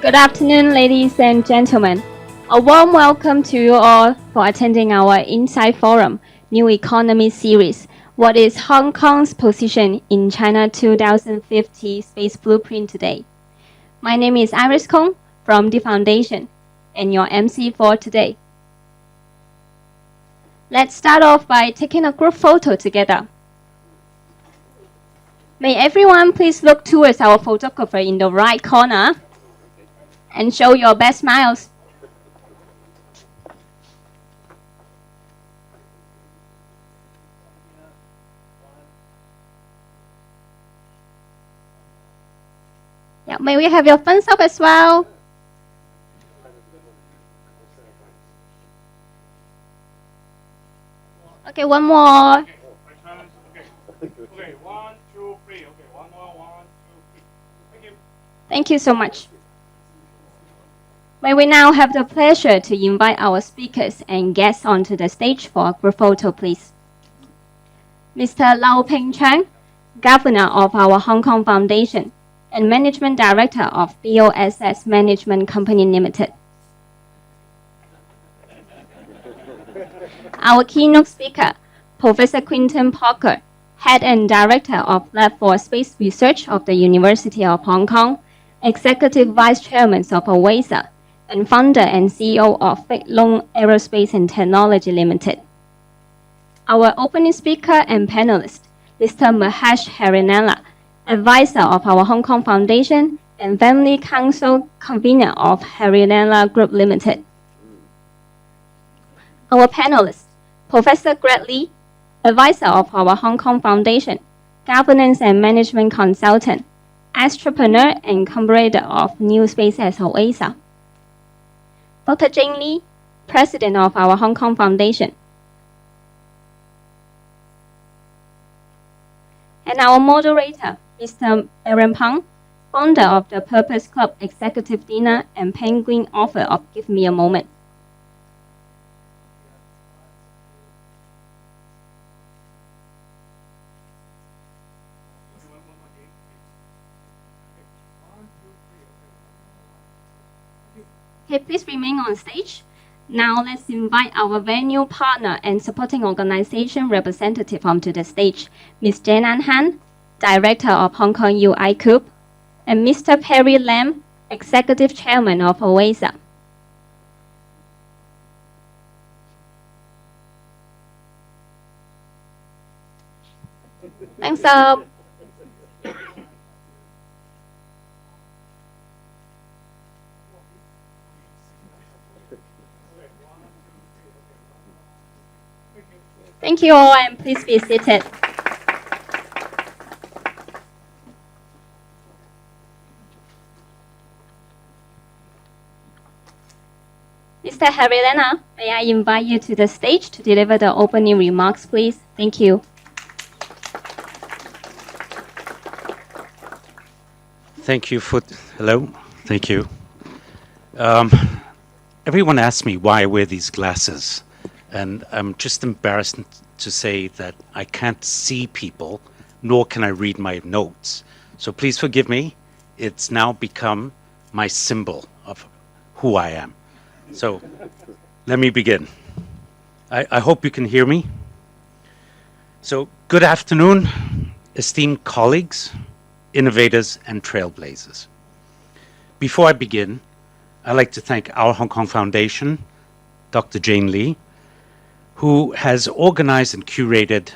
Good afternoon, ladies and gentlemen. A warm welcome to you all for attending our Inside Forum New Economy Series. What is Hong Kong's position in China 2050 Space Blueprint today? My name is Iris Kong from the Foundation and your MC for today. Let's start off by taking a group photo together. May everyone please look towards our photographer in the right corner and show your best smiles. Yeah, may we have your thumbs up as well? Okay, one more. Okay, 1, 2, 3. Okay, one more, 1, 2, 3. Thank you. Thank you so much. May we now have the pleasure to invite our speakers and guests onto the stage for a group photo, please. Mr. Lau Ping Chang, Governor of our Hong Kong Foundation and Managing Director of OASA Management Company Limited. Our keynote speaker, Professor Quentin A Parker, Head and Director of Lab for Space Research of the University of Hong Kong, Executive Vice Chairman of OASA, and founder and CEO of Feilong Aerospace and Technology Limited. Our opening speaker and panelist, Mr. Mahesh Harilela, advisor of our Hong Kong Foundation and Family Council Convenor of Harilela Group Limited. Our panelist, Professor Gregg Li, advisor of our Hong Kong Foundation, Governance and Management Consultant, Astropreneur and Comprador of NewSpace as OASA. Dr. Jane Li, President of our Hong Kong Foundation. And our moderator, Mr. Aaron Pang, founder of the Purpose Club Executive Dinner and Penguin author of Give Me a Moment. Okay, please remain on stage. Now let's invite our venue partner and supporting organization representative onto the stage, Ms. Janan Han, Director of Hong Kong UI Group, and Mr. Perry Lam, Executive Chairman of OASA. Thanks up. Thank you all, and please be seated. Mr. Harilela, may I invite you to the stage to deliver the opening remarks, please? Thank you. Thank you for, hello, thank you. Everyone asks me why I wear these glasses. And I'm just embarrassed to say that I can't see people, nor can I read my notes. So please forgive me. It's now become my symbol of who I am. So let me begin. I hope you can hear me. So good afternoon, esteemed colleagues, innovators, and trailblazers. Before I begin, I'd like to thank our Hong Kong Foundation, Dr. Jane Li, who has organized and curated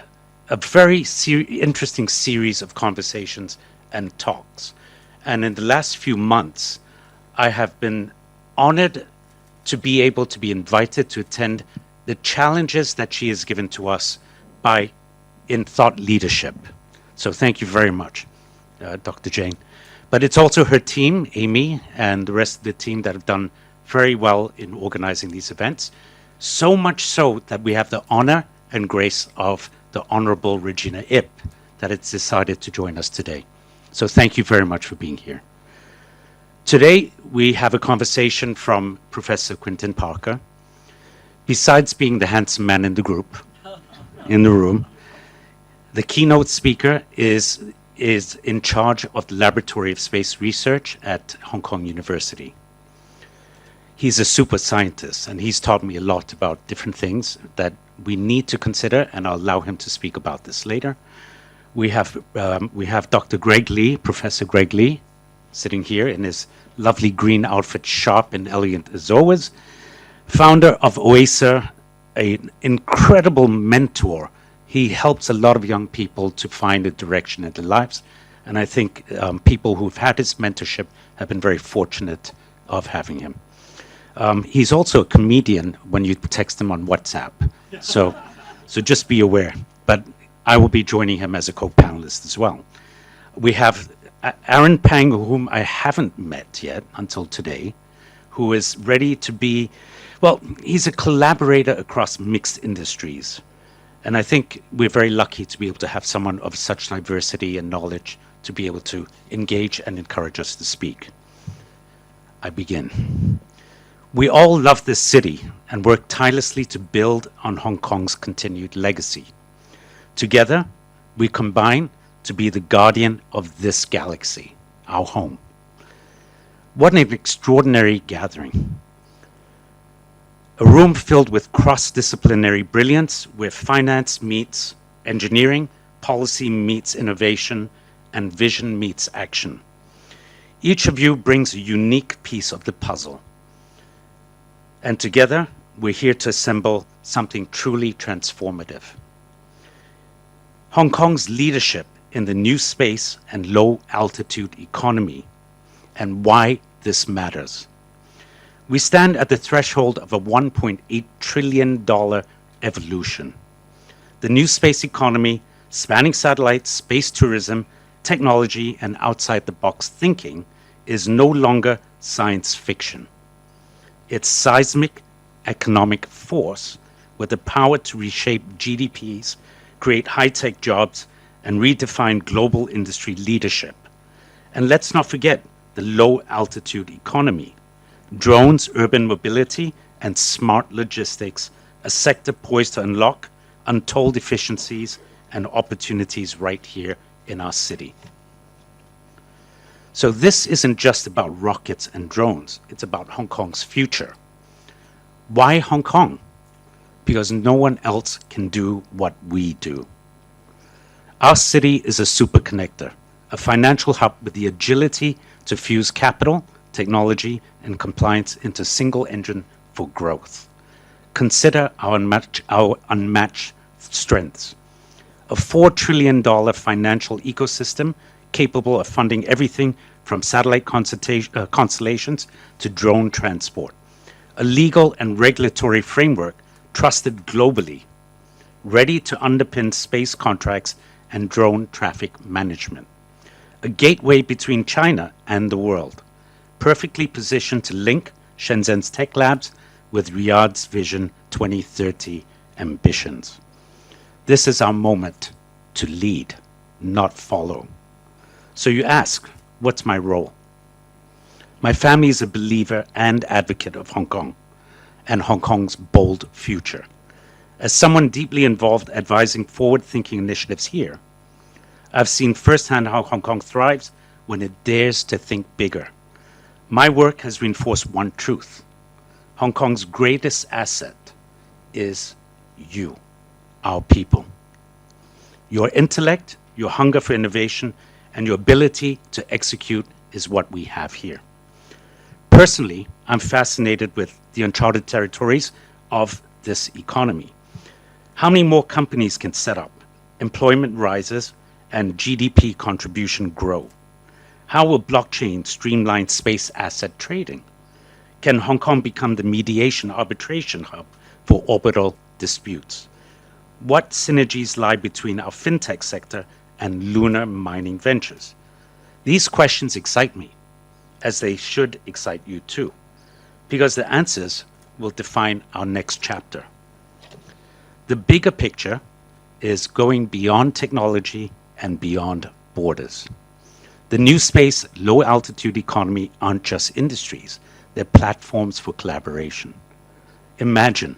a very interesting series of conversations and talks. And in the last few months, I have been honored to be able to be invited to attend the challenges that she has given to us in thought leadership. So thank you very much, Dr. Jane. But it's also her team, Amy, and the rest of the team that have done very well in organizing these events. So much so that we have the honor and grace of the Honorable Regina Ip that has decided to join us today. So thank you very much for being here. Today, we have a conversation from Professor Quentin Parker. Besides being the handsome man in the group, in the room, the keynote speaker is is in charge of the Laboratory of Space Research at Hong Kong University. He's a super scientist, and he's taught me a lot about different things that we need to consider, and I'll allow him to speak about this later. We have Dr. Gregg Li, Professor Gregg Li, sitting here in his lovely green outfit, sharp and elegant as always. Founder of OASA, an incredible mentor. He helps a lot of young people to find a direction in their lives, and I think people who've had his mentorship have been very fortunate of having him. He's also a comedian when you text him on WhatsApp, so just be aware. But I will be joining him as a co-panelist as well. We have Aaron Pang, whom I haven't met yet until today, who is ready to be, well, he's a collaborator across mixed industries. And I think we're very lucky to be able to have someone of such diversity and knowledge to be able to engage and encourage us to speak. I begin. We all love this city and work tirelessly to build on Hong Kong's continued legacy. Together, we combine to be the guardian of this galaxy, our home. What an extraordinary gathering. A room filled with cross-disciplinary brilliance where finance meets engineering, policy meets innovation, and vision meets action. Each of you brings a unique piece of the puzzle. And together, we're here to assemble something truly transformative. Hong Kong's leadership in the new space and low-altitude economy, and why this matters. We stand at the threshold of a $1.8 trillion evolution. The new space economy, spanning satellites, space tourism, technology, and outside-the-box thinking, is no longer science fiction. It's seismic economic force with the power to reshape GDPs, create high-tech jobs, and redefine global industry leadership. And let's not forget the low-altitude economy. Drones, urban mobility, and smart logistics, a sector poised to unlock untold efficiencies and opportunities right here in our city. So this isn't just about rockets and drones, it's about Hong Kong's future. Why Hong Kong? Because no one else can do what we do. Our city is a super connector, a financial hub with the agility to fuse capital, technology, and compliance into a single engine for growth. Consider our unmatched strengths. A $4 trillion financial ecosystem capable of funding everything from satellite constellations to drone transport. A legal and regulatory framework trusted globally, ready to underpin space contracts and drone traffic management. A gateway between China and the world, perfectly positioned to link Shenzhen's tech labs with Riyadh's Vision 2030 ambitions. This is our moment to lead, not follow. So you ask, what's my role? My family is a believer and advocate of Hong Kong and Hong Kong's bold future. As someone deeply involved advising forward-thinking initiatives here, I've seen firsthand how Hong Kong thrives when it dares to think bigger. My work has reinforced one truth. Hong Kong's greatest asset is you, our people. Your intellect, your hunger for innovation, and your ability to execute is what we have here. Personally, I'm fascinated with the uncharted territories of this economy. How many more companies can set up, employment rises, and GDP contribution grow? How will blockchain streamline space asset trading? Can Hong Kong become the mediation arbitration hub for orbital disputes? What synergies lie between our fintech sector and lunar mining ventures? These questions excite me, as they should excite you too, because the answers will define our next chapter. The bigger picture is going beyond technology and beyond borders. The new space, low-altitude economy aren't just industries, they're platforms for collaboration. Imagine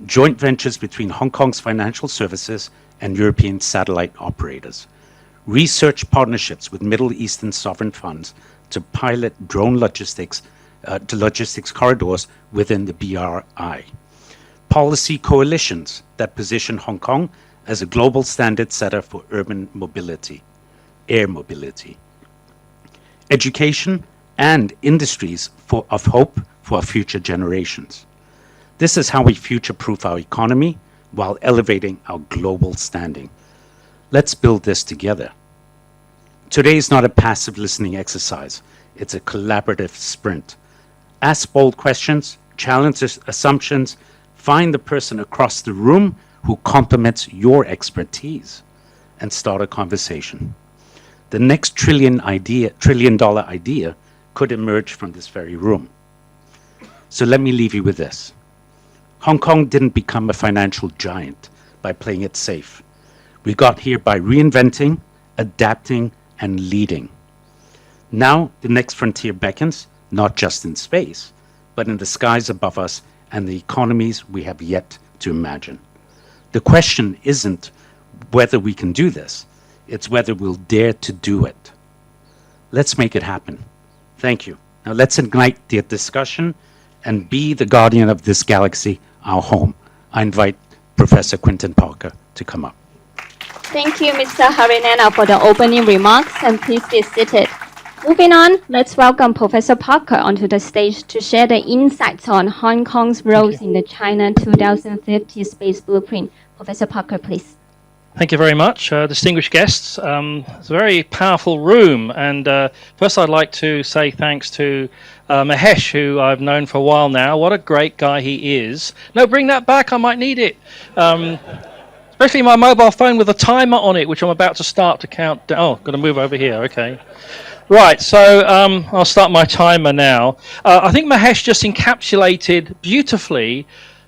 joint ventures between Hong Kong's financial services and European satellite operators, research partnerships with Middle Eastern sovereign funds to pilot drone logistics to logistics corridors within the BRI. Policy coalitions that position Hong Kong as a global standard setter for urban mobility, air mobility. Education and industries of hope for our future generations. This is how we future-proof our economy while elevating our global standing. Let's build this together. Today is not a passive listening exercise. It's a collaborative sprint. Ask bold questions, challenge assumptions, find the person across the room who complements your expertise, and start a conversation. The next trillion-dollar idea could emerge from this very room. So let me leave you with this. Hong Kong didn't become a financial giant by playing it safe. We got here by reinventing, adapting, and leading. Now, the next frontier beckons, not just in space, but in the skies above us and the economies we have yet to imagine. The question isn't whether we can do this, it's whether we'll dare to do it. Let's make it happen. Thank you. Now let's ignite the discussion and be the guardian of this galaxy, our home. I invite Professor Quentin Parker to come up. Thank you, Mr. Harilela, for the opening remarks, and please be seated. Moving on, let's welcome Professor Parker onto the stage to share the insights on Hong Kong's roles in the China 2050 Space Blueprint. Professor Parker, please. Thank you very much, distinguished guests. It's a very powerful room, and first I'd like to say thanks to Mahesh, who I've known for a while now. What a great guy he is. No, bring that back, I might need it. Especially my mobile phone with a timer on it, which I'm about to start to count down. Oh, got to move over here, okay. Right, so I'll start my timer now. I think Mahesh just encapsulated beautifully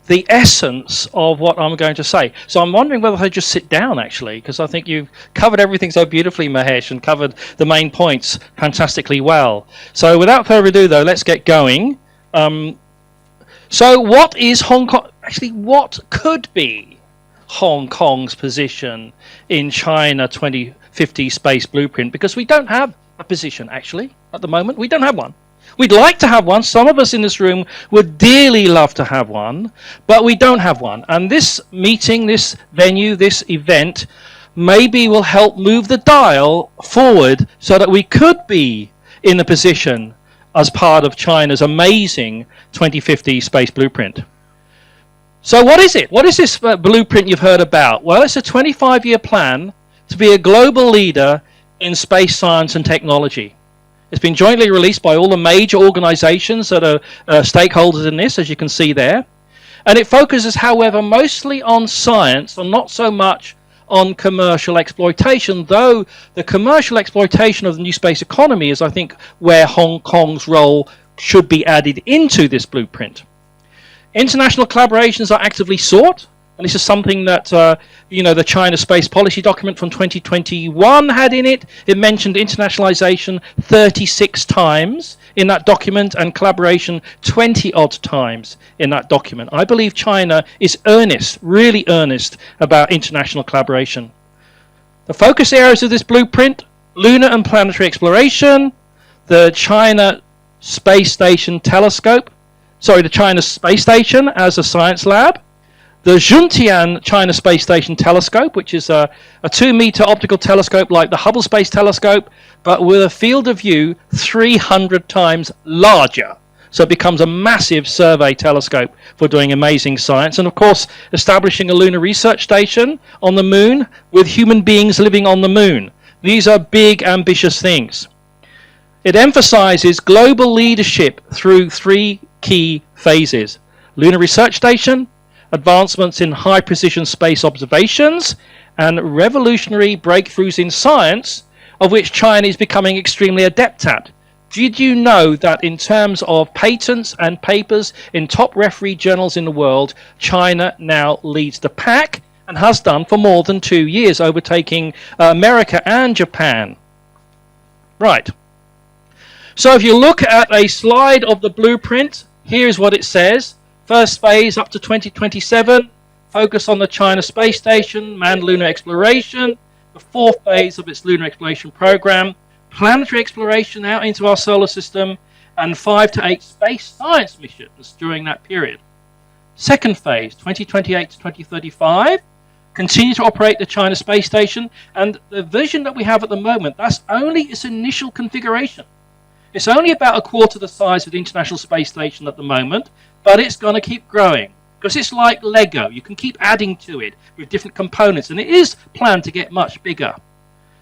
the essence of what I'm going to say. So I'm wondering whether I just sit down, actually, because I think you've covered everything so beautifully, Mahesh, and covered the main points fantastically well. So without further ado, though, let's get going. So what is Hong Kong? Actually, what could be Hong Kong's position in China 2050 Space Blueprint? Because we don't have a position, actually, at the moment. We don't have one. We'd like to have one. Some of us in this room would dearly love to have one, but we don't have one. And this meeting, this venue, this event, maybe will help move the dial forward so that we could be in a position as part of China's amazing 2050 Space Blueprint. So what is it? What is this blueprint you've heard about? Well, it's a 25-year plan to be a global leader in space science and technology. It's been jointly released by all the major organizations that are stakeholders in this, as you can see there. And it focuses, however, mostly on science and not so much on commercial exploitation, though the commercial exploitation of the new space economy is, I think, where Hong Kong's role should be added into this blueprint. International collaborations are actively sought, and this is something that the China Space Policy document from 2021 had in it. It mentioned internationalization 36 times in that document and collaboration 20-odd times in that document. I believe China is earnest, really earnest about international collaboration. The focus areas of this blueprint: lunar and planetary exploration, the China Space Station telescope, the China Space Station as a science lab, the Zhutian China Space Station telescope, which is a 2-meter optical telescope like the Hubble Space Telescope, but with a field of view 300 times larger. So it becomes a massive survey telescope for doing amazing science. And of course, establishing a lunar research station on the moon with human beings living on the moon. These are big, ambitious things. It emphasizes global leadership through 3 key phases: lunar research station, advancements in high-precision space observations, and revolutionary breakthroughs in science, of which China is becoming extremely adept at. Did you know that in terms of patents and papers in top referee journals in the world, China now leads the pack and has done for more than 2 years, overtaking America and Japan? Right. So if you look at a slide of the blueprint, here's what it says. First phase up to 2027, focus on the China Space Station, manned lunar exploration, the 4th phase of its lunar exploration program, planetary exploration out into our solar system, and 5 to 8 space science missions during that period. 2nd phase, 2028 to 2035, continue to operate the China space station, and the vision that we have at the moment, that's only its initial configuration. It's only about a quarter the size of the International Space Station at the moment, but it's going to keep growing because it's like Lego. You can keep adding to it with different components, and it is planned to get much bigger.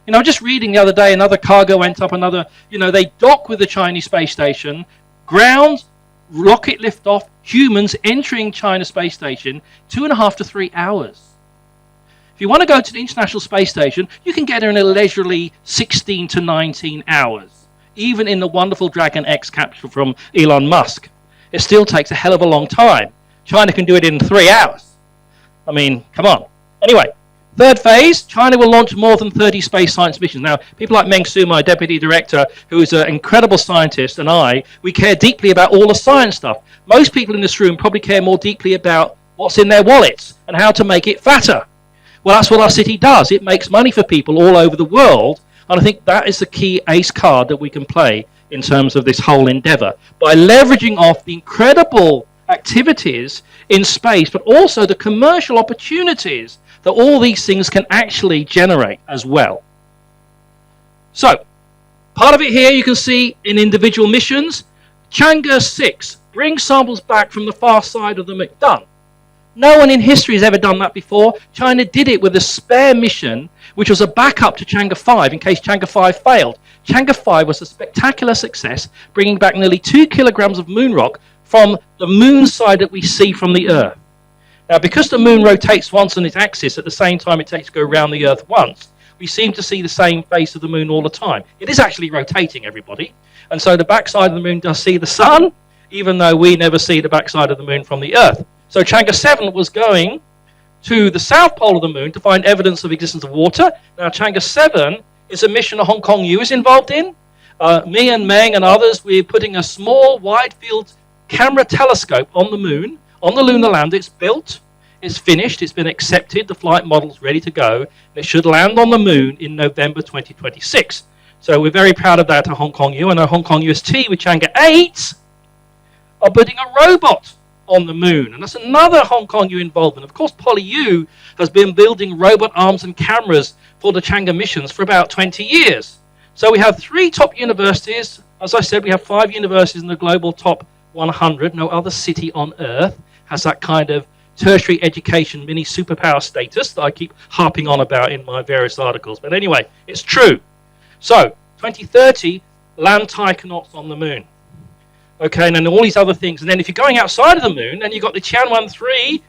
You know, just reading the other day, another cargo went up, they dock with the Chinese space station, ground, rocket liftoff, humans entering China space station, 2.5 to 3 hours. If you want to go to the International Space Station, you can get there in a leisurely 16 to 19 hours, even in the wonderful Dragon X capsule from Elon Musk. It still takes a hell of a long time. China can do it in 3 hours. I mean, come on. Anyway, 3rd phase, China will launch more than 30 space science missions. Now, people like Meng Su, my deputy director, who is an incredible scientist, and we care deeply about all the science stuff. Most people in this room probably care more deeply about what's in their wallets and how to make it fatter. Well, that's what our city does. It makes money for people all over the world, and I think that is the key ace card that we can play in terms of this whole endeavor, by leveraging off the incredible activities in space, but also the commercial opportunities that all these things can actually generate as well. So, part of it here you can see in individual missions. Chang'e 6, bring samples back from the far side of the moon. Done. No one in history has ever done that before. China did it with a spare mission, which was a backup to Chang'e 5 in case Chang'e 5 failed. Chang'e 5 was a spectacular success, bringing back nearly 2 kilograms of moon rock from the moon side that we see from the Earth. Now, because the moon rotates once on its axis at the same time it takes to go around the Earth once, we seem to see the same face of the moon all the time. It is actually rotating, everybody. And so the backside of the moon does see the sun, even though we never see the backside of the moon from the Earth. So Chang'e 7 was going to the south pole of the moon to find evidence of existence of water. Now, Chang'e 7 is a mission that Hong Kong U is involved in. Me and Meng and others, we're putting a small wide-field camera telescope on the moon, on the lunar lander. It's built, it's finished, it's been accepted, the flight model's ready to go, and it should land on the moon in November 2026. So we're very proud of that at Hong Kong U, and our Hong Kong UST with Chang'e 8 are putting a robot on the moon, and that's another Hong Kong U involvement. Of course, PolyU has been building robot arms and cameras for the Chang'e missions for about 20 years. So we have 3 top universities. As I said, we have 5 universities in the global top 100. No other city on Earth has that kind of tertiary education mini superpower status that I keep harping on about in my various articles. But anyway, it's true. So, 2030, land taikonauts on the moon. Okay, and then all these other things. And then if you're going outside of the moon, then you've got the Tianwen-3.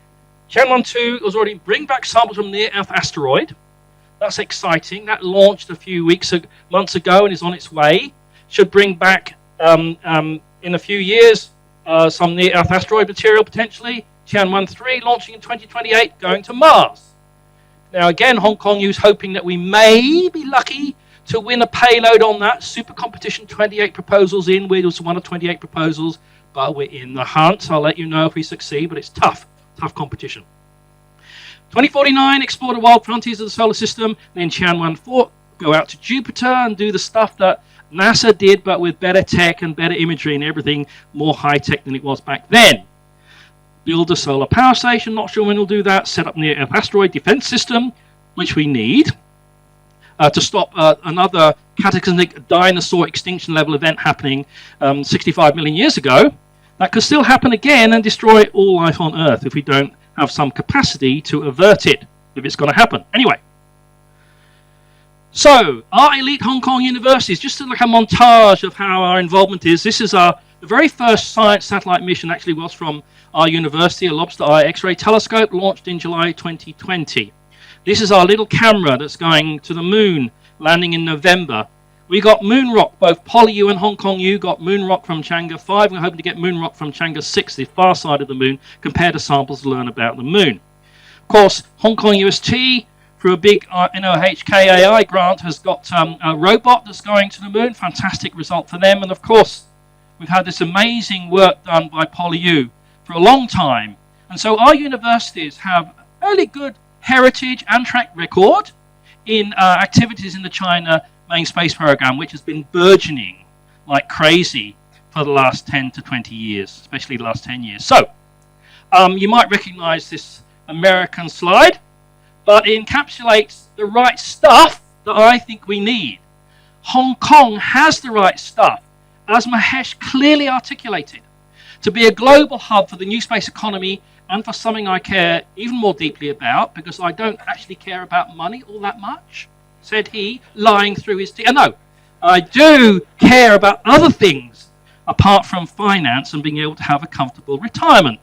Tianwen-2 was already bring back samples from near-Earth asteroid. That's exciting. That launched a few months ago and is on its way. Should bring back, in a few years, some near-Earth asteroid material, potentially. Tianwen-3 launching in 2028, going to Mars. Now, again, Hong Kong U is hoping that we may be lucky to win a payload on that. Super competition, 28 proposals in. We're just one of 28 proposals, but we're in the hunt. I'll let you know if we succeed, but it's tough competition. 2049, explore the wild frontiers of the solar system. Then Tianwen-4, go out to Jupiter and do the stuff that NASA did, but with better tech and better imagery and everything more high-tech than it was back then. Build a solar power station, not sure when we'll do that. Set up near-Earth asteroid defense system, which we need. To stop another cataclysmic dinosaur extinction level event happening 65 million years ago. That could still happen again and destroy all life on Earth if we don't have some capacity to avert it, if it's going to happen. Anyway, so our elite Hong Kong universities, just like a montage of how our involvement is. This is the very first science satellite mission actually was from our university, a lobster eye X-ray telescope launched in July 2020. This is our little camera that's going to the moon, landing in November. We got moon rock, both PolyU and Hong Kong U got moon rock from Chang'e 5. We're hoping to get moon rock from Chang'e 6, the far side of the moon, compare the samples to learn about the moon. Of course, Hong Kong UST, through a big OHKF grant, has got a robot that's going to the moon. Fantastic result for them. And of course, we've had this amazing work done by PolyU for a long time. And so our universities have fairly good heritage and track record in activities in the China main space program, which has been burgeoning like crazy for the last 10 to 20 years, especially the last 10 years. So, you might recognize this American slide, but it encapsulates the right stuff that I think we need. Hong Kong has the right stuff, as Mahesh clearly articulated, to be a global hub for the new space economy and for something I care even more deeply about, because I don't actually care about money all that much, said he, lying through his teeth. No, I do care about other things apart from finance and being able to have a comfortable retirement.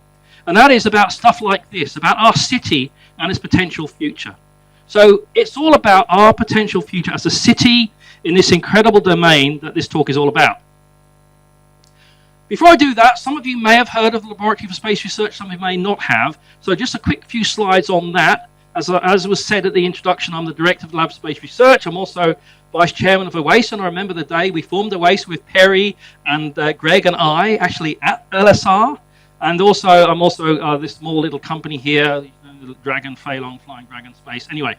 And that is about stuff like this, about our city and its potential future. So it's all about our potential future as a city in this incredible domain that this talk is all about. Before I do that, some of you may have heard of the Laboratory for Space Research, some of you may not have. So just a quick few slides on that. As was said at the introduction, I'm the Director of the Lab of Space Research. I'm also Vice Chairman of OASA, and I remember the day we formed OASA with Perry and Greg and I, actually at LSR. And also, I'm also this small little company here, Dragon, Feilong, Flying Dragon Space. Anyway,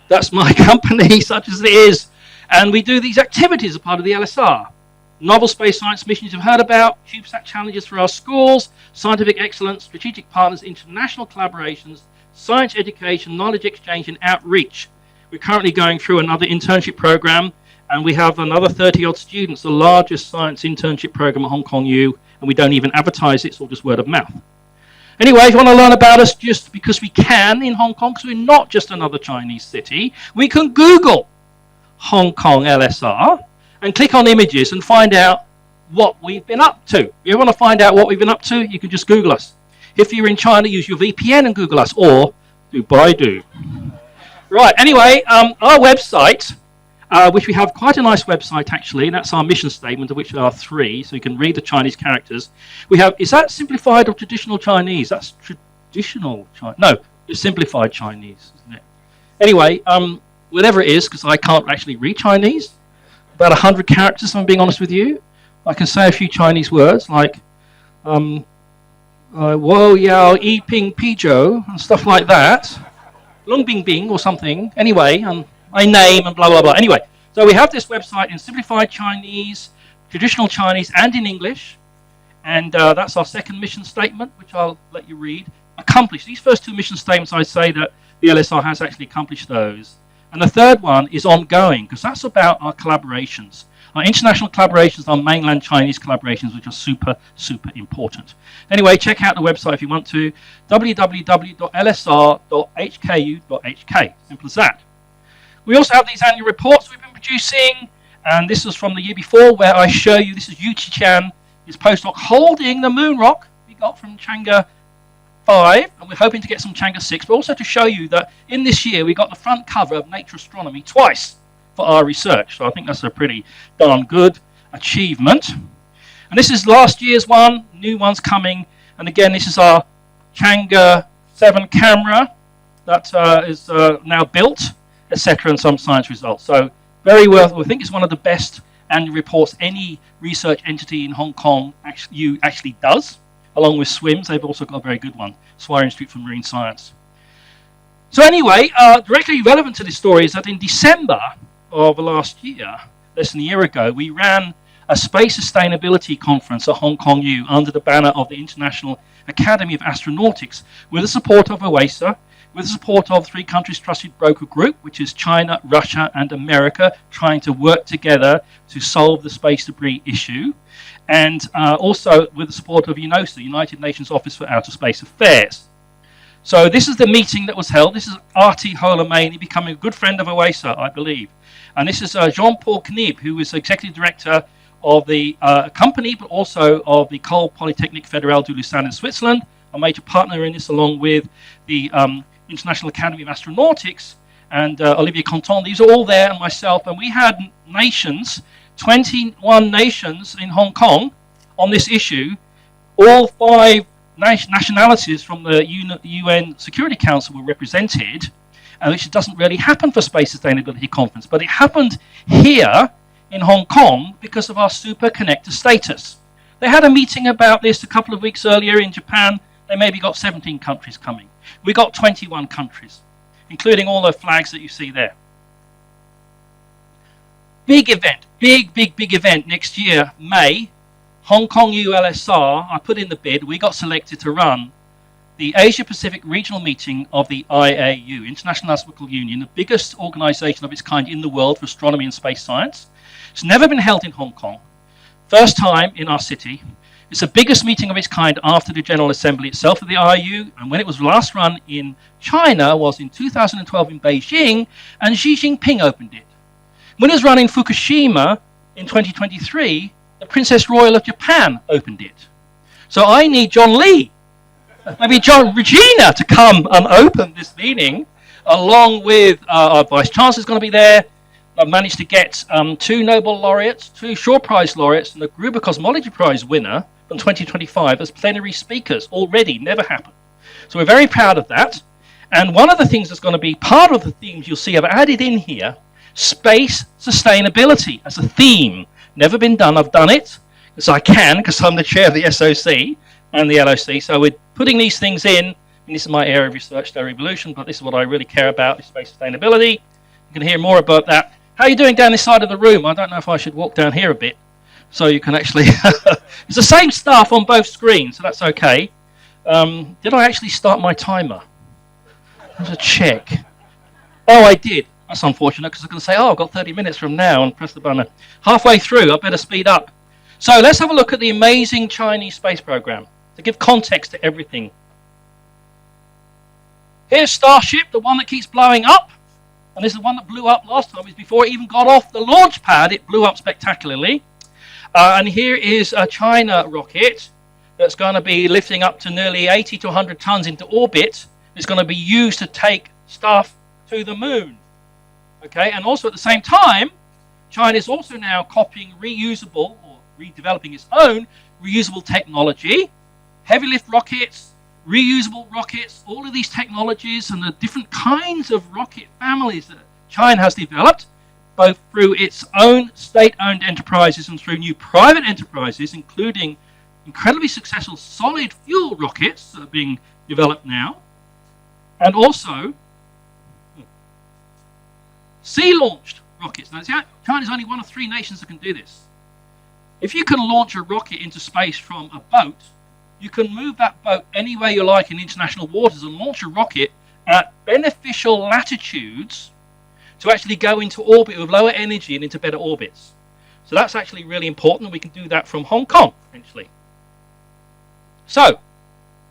that's my company, such as it is. And we do these activities as part of the LSR. Novel space science missions you've heard about, CubeSat challenges for our schools, scientific excellence, strategic partners, international collaborations, science education, knowledge exchange, and outreach. We're currently going through another internship program, and we have another 30-odd students, the largest science internship program at Hong Kong U, and we don't even advertise it, it's all just word of mouth. Anyway, if you want to learn about us just because we can in Hong Kong, because we're not just another Chinese city, we can Google Hong Kong LSR and click on images and find out what we've been up to. If you want to find out what we've been up to, you can just Google us. If you're in China, use your VPN and Google us, or do Baidu. Right, anyway, our website, which we have quite a nice website actually, and that's our mission statement, of which there are 3, so you can read the Chinese characters. We have, is that simplified or traditional Chinese? That's traditional Chinese. No, it's simplified Chinese, isn't it? Anyway, whatever it is, because I can't actually read Chinese, about 100 characters, if I'm being honest with you. I can say a few Chinese words like Wo Yao Yi Ping Pijo and stuff like that. Long Bing Bing or something. Anyway, my name and blah, blah, blah. Anyway, so we have this website in simplified Chinese, traditional Chinese, and in English. And that's our second mission statement, which I'll let you read. Accomplished. These first 2 mission statements, I'd say that the LSR has actually accomplished those. And the third one is ongoing, because that's about our collaborations. Our international collaborations are mainland Chinese collaborations, which are super, super important. Anyway, check out the website if you want to, www.lsr.hku.hk. Simple as that. We also have these annual reports we've been producing, and this was from the year before, where I show you, this is Yu Chi-chan, his postdoc, holding the moon rock we got from Chang'e 5, and we're hoping to get some Chang'e 6, but also to show you that in this year we got the front cover of Nature Astronomy twice for our research. So I think that's a pretty darn good achievement. And this is last year's one, new one's coming. And again, this is our Chang'e 7 camera that is now built, etc., and some science results. So very worth. I think it's one of the best annual reports any research entity in Hong Kong actually does. Along with SWIMS, they've also got a very good one, Swire Institute for Marine Science. So anyway, directly relevant to this story is that in December of last year, less than a year ago, we ran a space sustainability conference at Hong Kong U under the banner of the International Academy of Astronautics, with the support of OASA, with the support of 3 countries' trusted broker group, which is China, Russia, and America, trying to work together to solve the space debris issue, and also with the support of UNOSA, United Nations Office for Outer Space Affairs. So this is the meeting that was held. This is Artie Holomaini, becoming a good friend of OASA, I believe. And this is Jean-Paul Knib, who is Executive Director of the company, but also of the École Polytechnique Fédérale de Lausanne in Switzerland, a major partner in this, along with the International Academy of Astronautics, and Olivier Conton. These are all there, and myself, and we had nations, 21 nations in Hong Kong on this issue. All 5 nationalities from the UN Security Council were represented, which doesn't really happen for Space Sustainability Conference, but it happened here in Hong Kong because of our super connector status. They had a meeting about this a couple of weeks earlier in Japan. They maybe got 17 countries coming. We got 21 countries, including all the flags that you see there. big event, big event next year, May, Hong Kong ULSR, I put in the bid, we got selected to run the Asia Pacific Regional Meeting of the IAU, International Astronomical Union, the biggest organization of its kind in the world for astronomy and space science. It's never been held in Hong Kong. First time in our city. It's the biggest meeting of its kind after the General Assembly itself of the IAU, and when it was last run in China was in 2012 in Beijing, and Xi Jinping opened it. When it was run in Fukushima in 2023, the Princess Royal of Japan opened it. So I need John Lee, maybe Regina, to come and open this meeting, along with our Vice Chancellor is going to be there. I've managed to get 2 Nobel laureates, 2 Shaw Prize laureates, and the Gruber Cosmology Prize winner from 2025 as plenary speakers already. Never happened. So we're very proud of that. And one of the things that's going to be part of the themes you'll see I've added in here, space sustainability as a theme. Never been done. I've done it because I can, because I'm the chair of the SOC and the LOC. So we're putting these things in. And this is my area of research, their evolution, but this is what I really care about, is space sustainability. You can hear more about that. How are you doing down this side of the room? I don't know if I should walk down here a bit so you can actually... It's the same stuff on both screens, so that's okay. Did I actually start my timer? Let's check. Oh, I did. That's unfortunate, because I was going to say, I've got 30 minutes from now, and press the button. Halfway through, I better speed up. So let's have a look at the amazing Chinese space program to give context to everything. Here's Starship, the one that keeps blowing up. And this is the one that blew up last time. Is before it even got off the launch pad, it blew up spectacularly. And here is a China rocket that's going to be lifting up to nearly 80 to 100 tons into orbit. It's going to be used to take stuff to the moon. Okay, and also at the same time, China is also now copying reusable, or redeveloping its own reusable technology, heavy lift rockets, reusable rockets, all of these technologies and the different kinds of rocket families that China has developed, both through its own state-owned enterprises and through new private enterprises, including incredibly successful solid fuel rockets that are being developed now, and also sea-launched rockets. Now, China is only one of 3 nations that can do this. If you can launch a rocket into space from a boat, you can move that boat anywhere you like in international waters and launch a rocket at beneficial latitudes to actually go into orbit with lower energy and into better orbits. So that's actually really important. We can do that from Hong Kong, actually. So,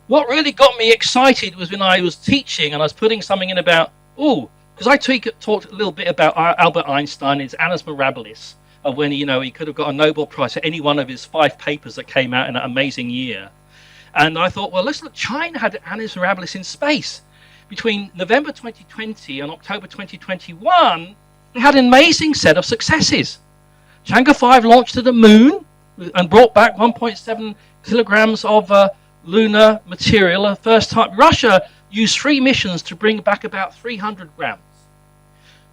what really got me excited was when I was teaching and I was putting something in about, because I talked a little bit about Albert Einstein, his Annus Mirabilis, of when, he could have got a Nobel Prize for any one of his 5 papers that came out in that amazing year. And I thought, well, let's look. China had Annus Mirabilis in space. Between November 2020 and October 2021, they had an amazing set of successes. Chang'e 5 launched to the moon and brought back 1.7 kilograms of lunar material. The first time, Russia used 3 missions to bring back about 300 grams.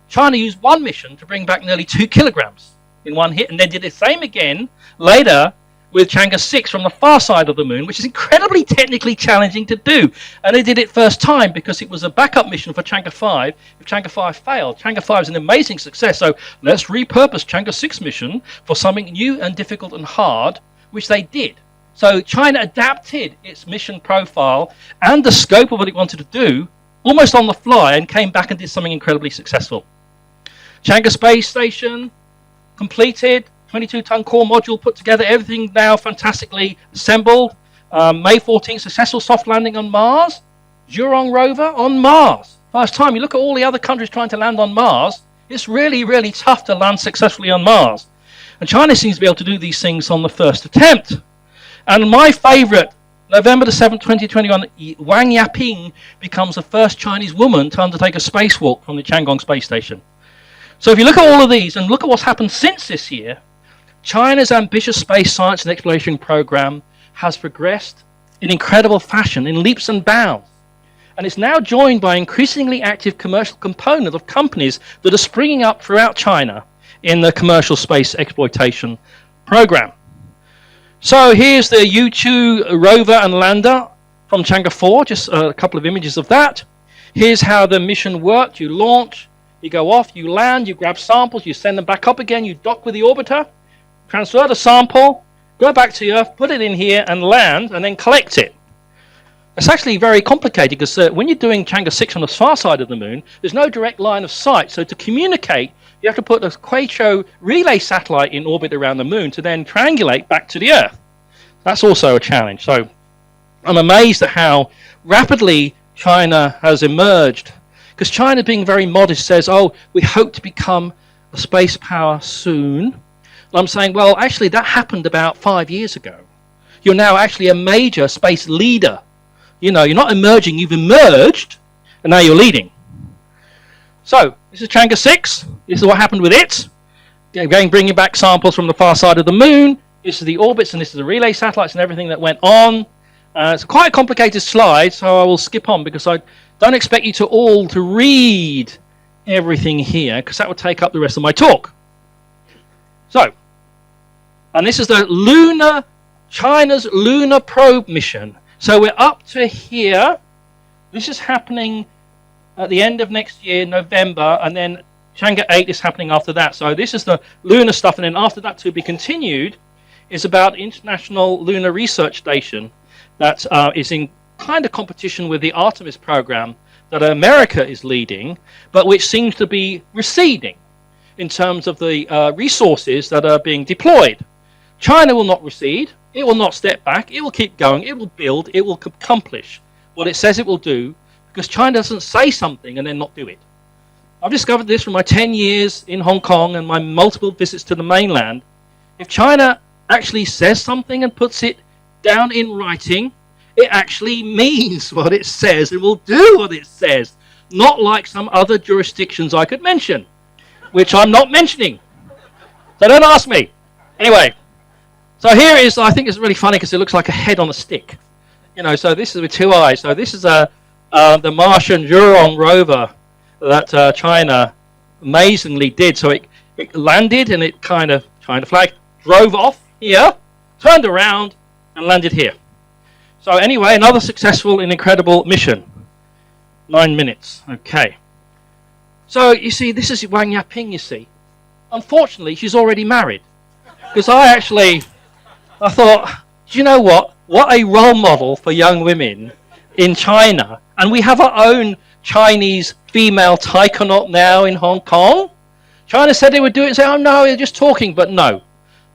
China used 1 mission to bring back nearly 2 kilograms in one hit, and then did the same again later with Chang'e 6 from the far side of the moon, which is incredibly technically challenging to do. And they did it first time because it was a backup mission for Chang'e 5. If Chang'e 5 failed, Chang'e 5 is an amazing success, so let's repurpose Chang'e 6 mission for something new and difficult and hard, which they did. So China adapted its mission profile and the scope of what it wanted to do almost on the fly and came back and did something incredibly successful. Chang'e Space Station completed, 22-ton core module put together, everything now fantastically assembled. May 14th, successful soft landing on Mars. Zhurong rover on Mars. First time, you look at all the other countries trying to land on Mars, it's really, really tough to land successfully on Mars. And China seems to be able to do these things on the first attempt. And my favorite, November the 7th, 2021, Wang Yaping becomes the first Chinese woman to undertake a spacewalk from the Tiangong space station. So if you look at all of these and look at what's happened since this year, China's ambitious space science and exploration program has progressed in incredible fashion, in leaps and bounds. And it's now joined by an increasingly active commercial component of companies that are springing up throughout China in the commercial space exploitation program. So here's the U2 rover and lander from Chang'e 4, just a couple of images of that. Here's how the mission worked. You launch, You go off, you land, you grab samples, you send them back up again, you dock with the orbiter, transfer the sample, go back to the Earth, put it in here and land, and then collect it. It's actually very complicated because when you're doing Chang'e 6 on the far side of the moon, there's no direct line of sight. So to communicate, you have to put a Quacho relay satellite in orbit around the moon to then triangulate back to the Earth. That's also a challenge. So I'm amazed at how rapidly China has emerged. Because China, being very modest, says, oh, we hope to become a space power soon. And I'm saying, well, actually, that happened about 5 years ago. You're now actually a major space leader. You know, you're not emerging, you've emerged, and now you're leading. So, this is Chang'e 6. This is what happened with it. Again, bringing back samples from the far side of the moon. This is the orbits, and this is the relay satellites and everything that went on. It's quite a complicated slide, so I will skip on because I don't expect you to all to read everything here, because that would take up the rest of my talk. So, and this is the China's lunar probe mission. So we're up to here. This is happening at the end of next year, November, and then Chang'e 8 is happening after that. So this is the lunar stuff, and then after that to be continued is about International Lunar Research Station that is in kind of competition with the Artemis program that America is leading, but which seems to be receding in terms of the resources that are being deployed. China will not recede. It will not step back. It will keep going. It will build. It will accomplish what it says it will do, because China doesn't say something and then not do it. I've discovered this from my 10 years in Hong Kong and my multiple visits to the mainland. If China actually says something and puts it down in writing, it actually means what it says and will do what it says, not like some other jurisdictions I could mention, which I'm not mentioning. So don't ask me. Anyway. So here is, I think it's really funny because it looks like a head on a stick. You know, so this is with two eyes. So this is the Martian Zhurong rover that China amazingly did. So it landed and it kind of, China flag, drove off here, turned around and landed here. So anyway, another successful and incredible mission. 9 minutes, okay. So you see, this is Wang Yaping, you see. Unfortunately, she's already married. Because I thought, do you know what? What a role model for young women in China. And we have our own Chinese female taikonaut now in Hong Kong. China said they would do it and say, oh no, they're just talking, but no.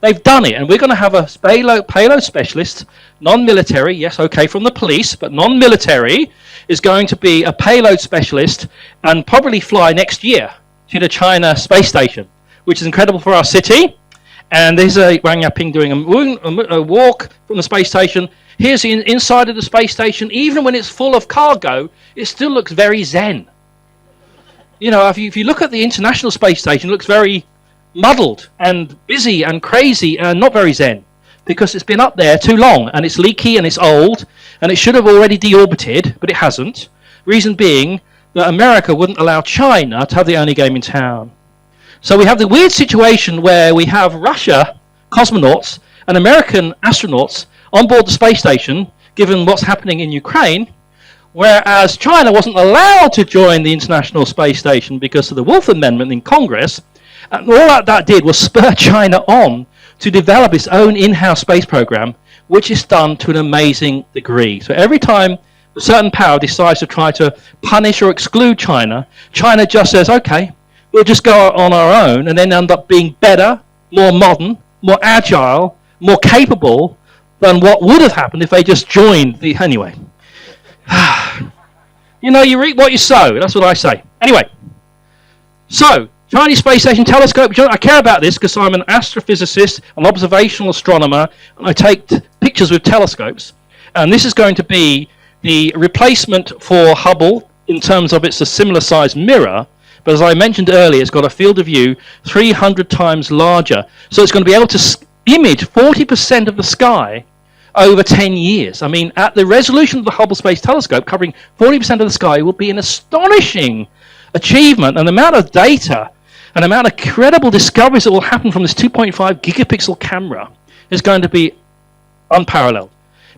They've done it, and we're going to have a payload specialist, non-military, yes, okay, from the police, but non-military is going to be a payload specialist and probably fly next year to the China space station, which is incredible for our city. And there's Wang Yaping doing a walk from the space station. Here's the inside of the space station. Even when it's full of cargo, it still looks very zen. You know, if you look at the International Space Station, it looks very muddled and busy and crazy and not very zen, because it's been up there too long and it's leaky and it's old and it should have already deorbited, but it hasn't. Reason being that America wouldn't allow China to have the only game in town. So we have the weird situation where we have Russia cosmonauts and American astronauts on board the space station, given what's happening in Ukraine, whereas China wasn't allowed to join the International Space Station because of the Wolf Amendment in Congress. And all that did was spur China on to develop its own in-house space program, which is done to an amazing degree. So every time a certain power decides to try to punish or exclude China, China just says, okay, we'll just go on our own, and then end up being better, more modern, more agile, more capable than what would have happened if they just joined the... Anyway. You know, you reap what you sow. That's what I say. Anyway. So, Chinese Space Station telescope. I care about this because I'm an astrophysicist, an observational astronomer, and I take pictures with telescopes. And this is going to be the replacement for Hubble in terms of it's a similar size mirror. But as I mentioned earlier, it's got a field of view 300 times larger. So it's going to be able to image 40% of the sky over 10 years. I mean, at the resolution of the Hubble Space Telescope, covering 40% of the sky will be an astonishing achievement. And the amount of data and the amount of credible discoveries that will happen from this 2.5 gigapixel camera is going to be unparalleled.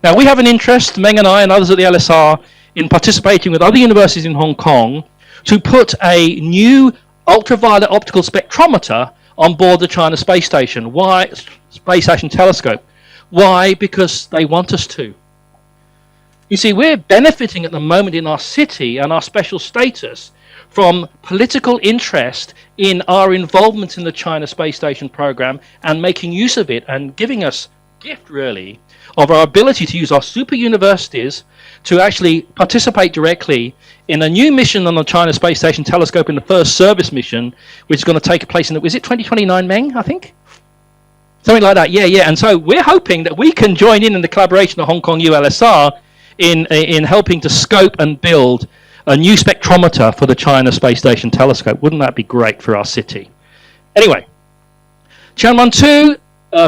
Now, we have an interest, Meng and I and others at the LSR, in participating with other universities in Hong Kong to put a new ultraviolet optical spectrometer on board the China Space Station. Why? Space Station Telescope. Why? Because they want us to. You see, we're benefiting at the moment in our city and our special status from political interest in our involvement in the China Space Station program and making use of it and giving us a gift, really, of our ability to use our super universities to actually participate directly in a new mission on the China Space Station Telescope in the first service mission, which is going to take place in, is it 2029, Meng, I think? Something like that, yeah. And so we're hoping that we can join in the collaboration of Hong Kong ULSR in helping to scope and build a new spectrometer for the China Space Station Telescope. Wouldn't that be great for our city? Anyway, Tianwen 2,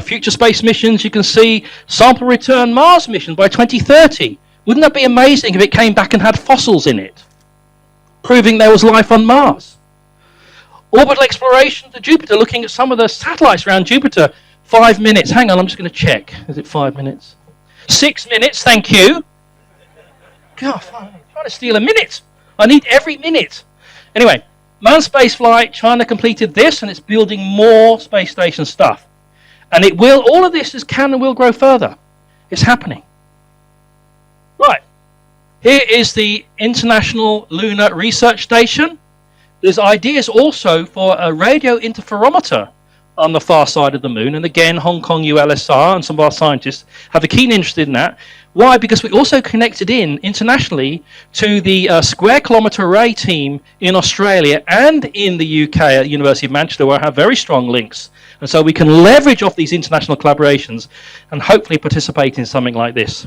future space missions, you can see sample return Mars mission by 2030. Wouldn't that be amazing if it came back and had fossils in it, proving there was life on Mars? Orbital exploration to Jupiter, looking at some of the satellites around Jupiter. 5 minutes. Hang on, I'm just going to check. Is it 5 minutes? 6 minutes, thank you. God, I'm trying to steal a minute. I need every minute. Anyway, manned space flight, China completed this, and it's building more space station stuff. And it will, all of this can and will grow further. It's happening. Right. Here is the International Lunar Research Station. There's ideas also for a radio interferometer on the far side of the moon. And again, Hong Kong ULSR and some of our scientists have a keen interest in that. Why? Because we also connected in internationally to the Square Kilometre Array team in Australia and in the UK at the University of Manchester, where I have very strong links. And so we can leverage off these international collaborations and hopefully participate in something like this.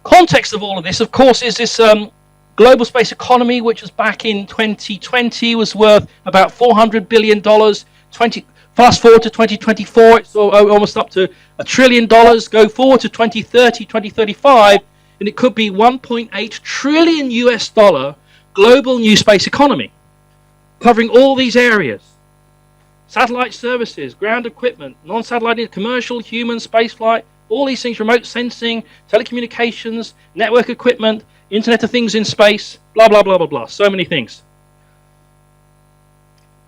Context of all of this, of course, is this global space economy, which was back in 2020, was worth about $400 billion. Fast forward to 2024, it's almost up to $1 trillion. Go forward to 2030, 2035, and it could be 1.8 trillion US dollar global new space economy, covering all these areas. Satellite services, ground equipment, non-satellite, commercial, human, spaceflight, all these things, remote sensing, telecommunications, network equipment, Internet of Things in space, blah, blah, blah, blah, blah. So many things.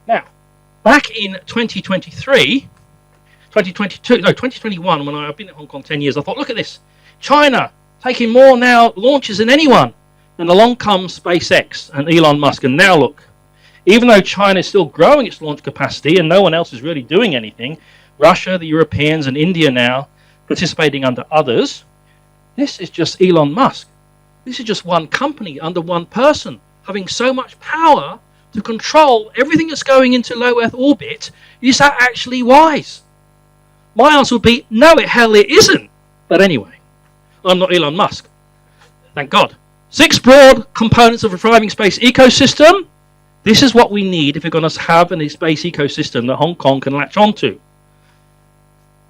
Now, back in 2021, when I've been in Hong Kong 10 years, I thought, look at this. China taking more now launches than anyone. And along comes SpaceX and Elon Musk. And now look, even though China is still growing its launch capacity and no one else is really doing anything, Russia, the Europeans, and India now participating under others, this is just Elon Musk. This is just one company under one person having so much power to control everything that's going into low Earth orbit. Is that actually wise? My answer would be, no, hell it isn't. But anyway, I'm not Elon Musk. Thank God. 6 broad components of a thriving space ecosystem. This is what we need if we're going to have a space ecosystem that Hong Kong can latch onto.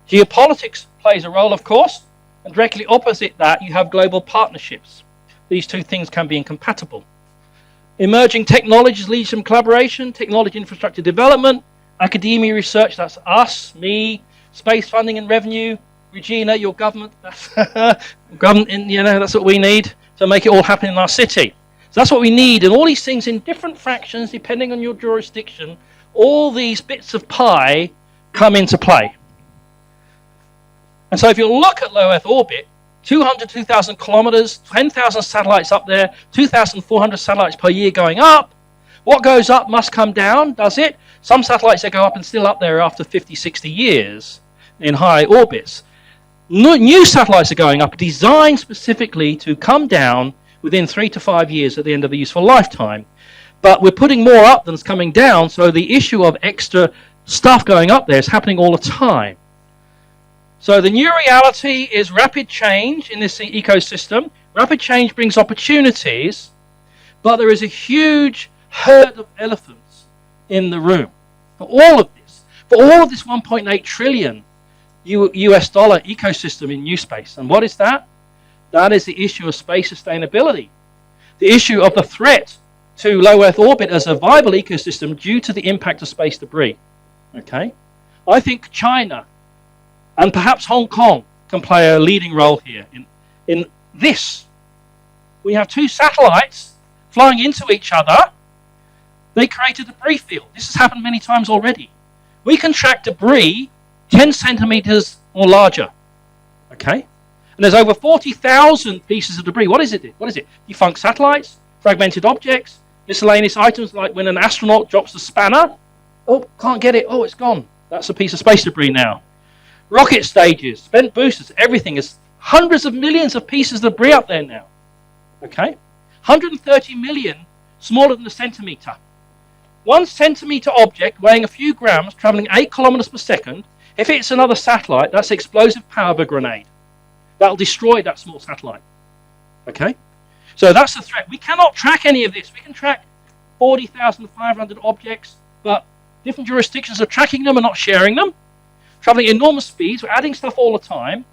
Geopolitics plays a role, of course, and directly opposite that, you have global partnerships. These two things can be incompatible. Emerging technologies, leadership and collaboration, technology infrastructure development, academia research, that's us, me, space funding and revenue, Regina, your government, that's that's what we need to make it all happen in our city. So that's what we need, and all these things in different fractions, depending on your jurisdiction, all these bits of pie come into play. And so if you look at low Earth orbit, 2,000 kilometers, 10,000 satellites up there, 2,400 satellites per year going up. What goes up must come down, does it? Some satellites that go up and still up there after 50, 60 years in high orbits. New satellites are going up, designed specifically to come down within 3 to 5 years at the end of the useful lifetime. But we're putting more up than is coming down, so the issue of extra stuff going up there is happening all the time. So the new reality is rapid change in this ecosystem. Rapid change brings opportunities, but there is a huge herd of elephants in the room. For all of this 1.8 trillion US dollar ecosystem in NewSpace. And what is that? That is the issue of space sustainability. The issue of the threat to low Earth orbit as a viable ecosystem due to the impact of space debris. Okay? I think China and perhaps Hong Kong can play a leading role here in this. We have 2 satellites flying into each other, they create a debris field. This has happened many times already. We can track debris 10 centimeters or larger. Okay? And there's over 40,000 pieces of debris. What is it? What is it? Defunct satellites, fragmented objects, miscellaneous items like when an astronaut drops a spanner. Oh, can't get it. Oh, it's gone. That's a piece of space debris now. Rocket stages, spent boosters, everything is hundreds of millions of pieces of debris up there now. Okay? 130 million smaller than a centimeter. 1 centimeter object weighing a few grams, traveling 8 kilometers per second. If it's another satellite, that's the explosive power of a grenade. That'll destroy that small satellite. Okay? So that's the threat. We cannot track any of this. We can track 40,500 objects, but different jurisdictions are tracking them and not sharing them. Traveling at enormous speeds, we're adding stuff all the time.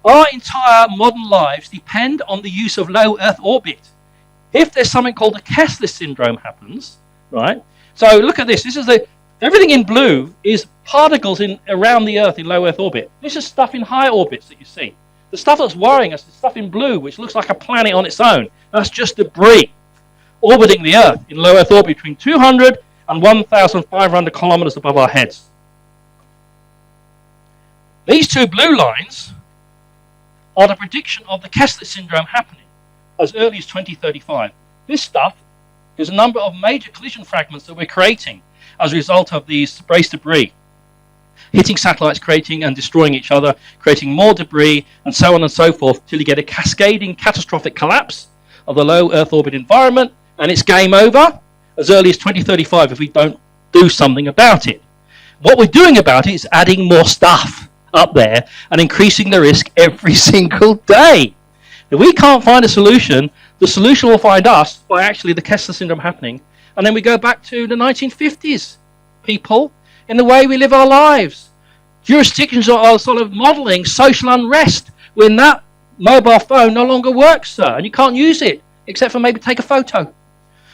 Our entire modern lives depend on the use of low Earth orbit. If there's something called the Kessler syndrome happens, right? So look at this. This is everything in blue is particles around the Earth in low Earth orbit. This is stuff in high orbits that you see. The stuff that's worrying us is stuff in blue, which looks like a planet on its own. That's just debris orbiting the Earth in low Earth orbit between 200 and 1,500 kilometers above our heads. These two blue lines are the prediction of the Kessler syndrome happening as early as 2035. This stuff is a number of major collision fragments that we're creating as a result of these space debris. Hitting satellites, creating and destroying each other, creating more debris, and so on and so forth, till you get a cascading catastrophic collapse of the low Earth orbit environment, and it's game over as early as 2035 if we don't do something about it. What we're doing about it is adding more stuff up there and increasing the risk every single day. If we can't find a solution, the solution will find us by actually the Kessler syndrome happening, and then we go back to the 1950s, people, in the way we live our lives. Jurisdictions are sort of modeling social unrest when that mobile phone no longer works, sir, and you can't use it except for maybe take a photo.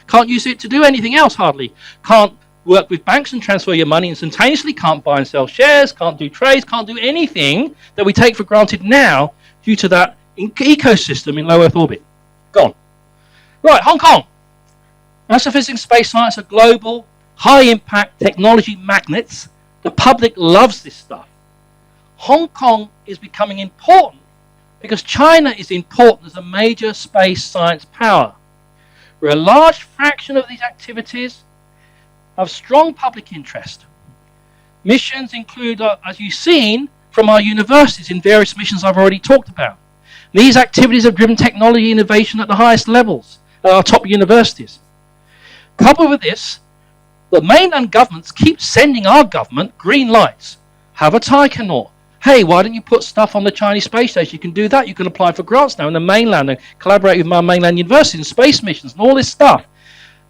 Can't use it to do anything else, hardly. Can't work with banks and transfer your money instantaneously, can't buy and sell shares, can't do trades, can't do anything that we take for granted now due to that ecosystem in low Earth orbit. Gone. Right, Hong Kong. Astrophysics and space science are global, high-impact technology magnets. The public loves this stuff. Hong Kong is becoming important because China is important as a major space science power. Where a large fraction of these activities have strong public interest. Missions include, as you've seen, from our universities in various missions I've already talked about. These activities have driven technology innovation at the highest levels at our top universities. Coupled with this, the mainland governments keep sending our government green lights. Have a Taikonauts. Hey, why don't you put stuff on the Chinese space station? You can do that. You can apply for grants now in the mainland and collaborate with my mainland universities and space missions and all this stuff.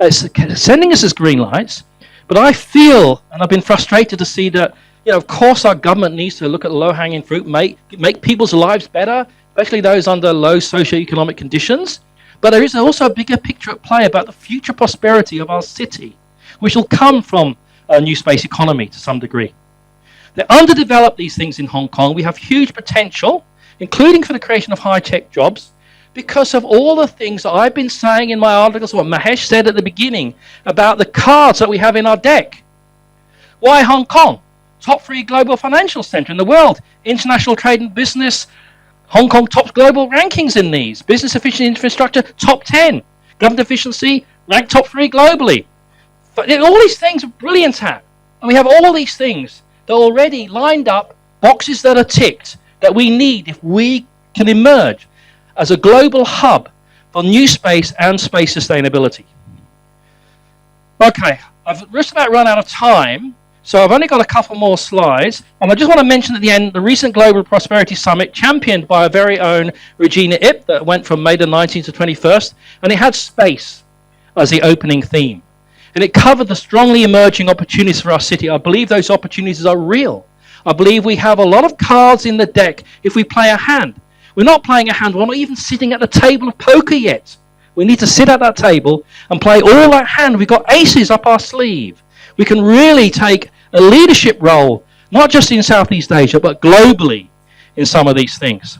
It's sending us as green lights. But I feel, and I've been frustrated to see that, of course our government needs to look at the low-hanging fruit, make people's lives better, especially those under low socio-economic conditions. But there is also a bigger picture at play about the future prosperity of our city, which will come from a new space economy to some degree. They're underdeveloped, these things in Hong Kong. We have huge potential, including for the creation of high-tech jobs, because of all the things that I've been saying in my articles, what Mahesh said at the beginning about the cards that we have in our deck. Why Hong Kong? Top 3 global financial center in the world. International trade and business. Hong Kong tops global rankings in these. Business efficiency infrastructure, top 10. Government efficiency, ranked top 3 globally. But all these things are brilliant at. And we have all these things that are already lined up, boxes that are ticked, that we need if we can emerge as a global hub for new space and space sustainability. Okay, I've just about run out of time, so I've only got a couple more slides, and I just want to mention at the end the recent Global Prosperity Summit championed by our very own Regina Ip that went from May the 19th to 21st, and it had space as the opening theme. And it covered the strongly emerging opportunities for our city. I believe those opportunities are real. I believe we have a lot of cards in the deck if we play a hand. We're not playing a hand. We're not even sitting at the table of poker yet. We need to sit at that table and play all that hand. We've got aces up our sleeve. We can really take a leadership role, not just in Southeast Asia, but globally in some of these things.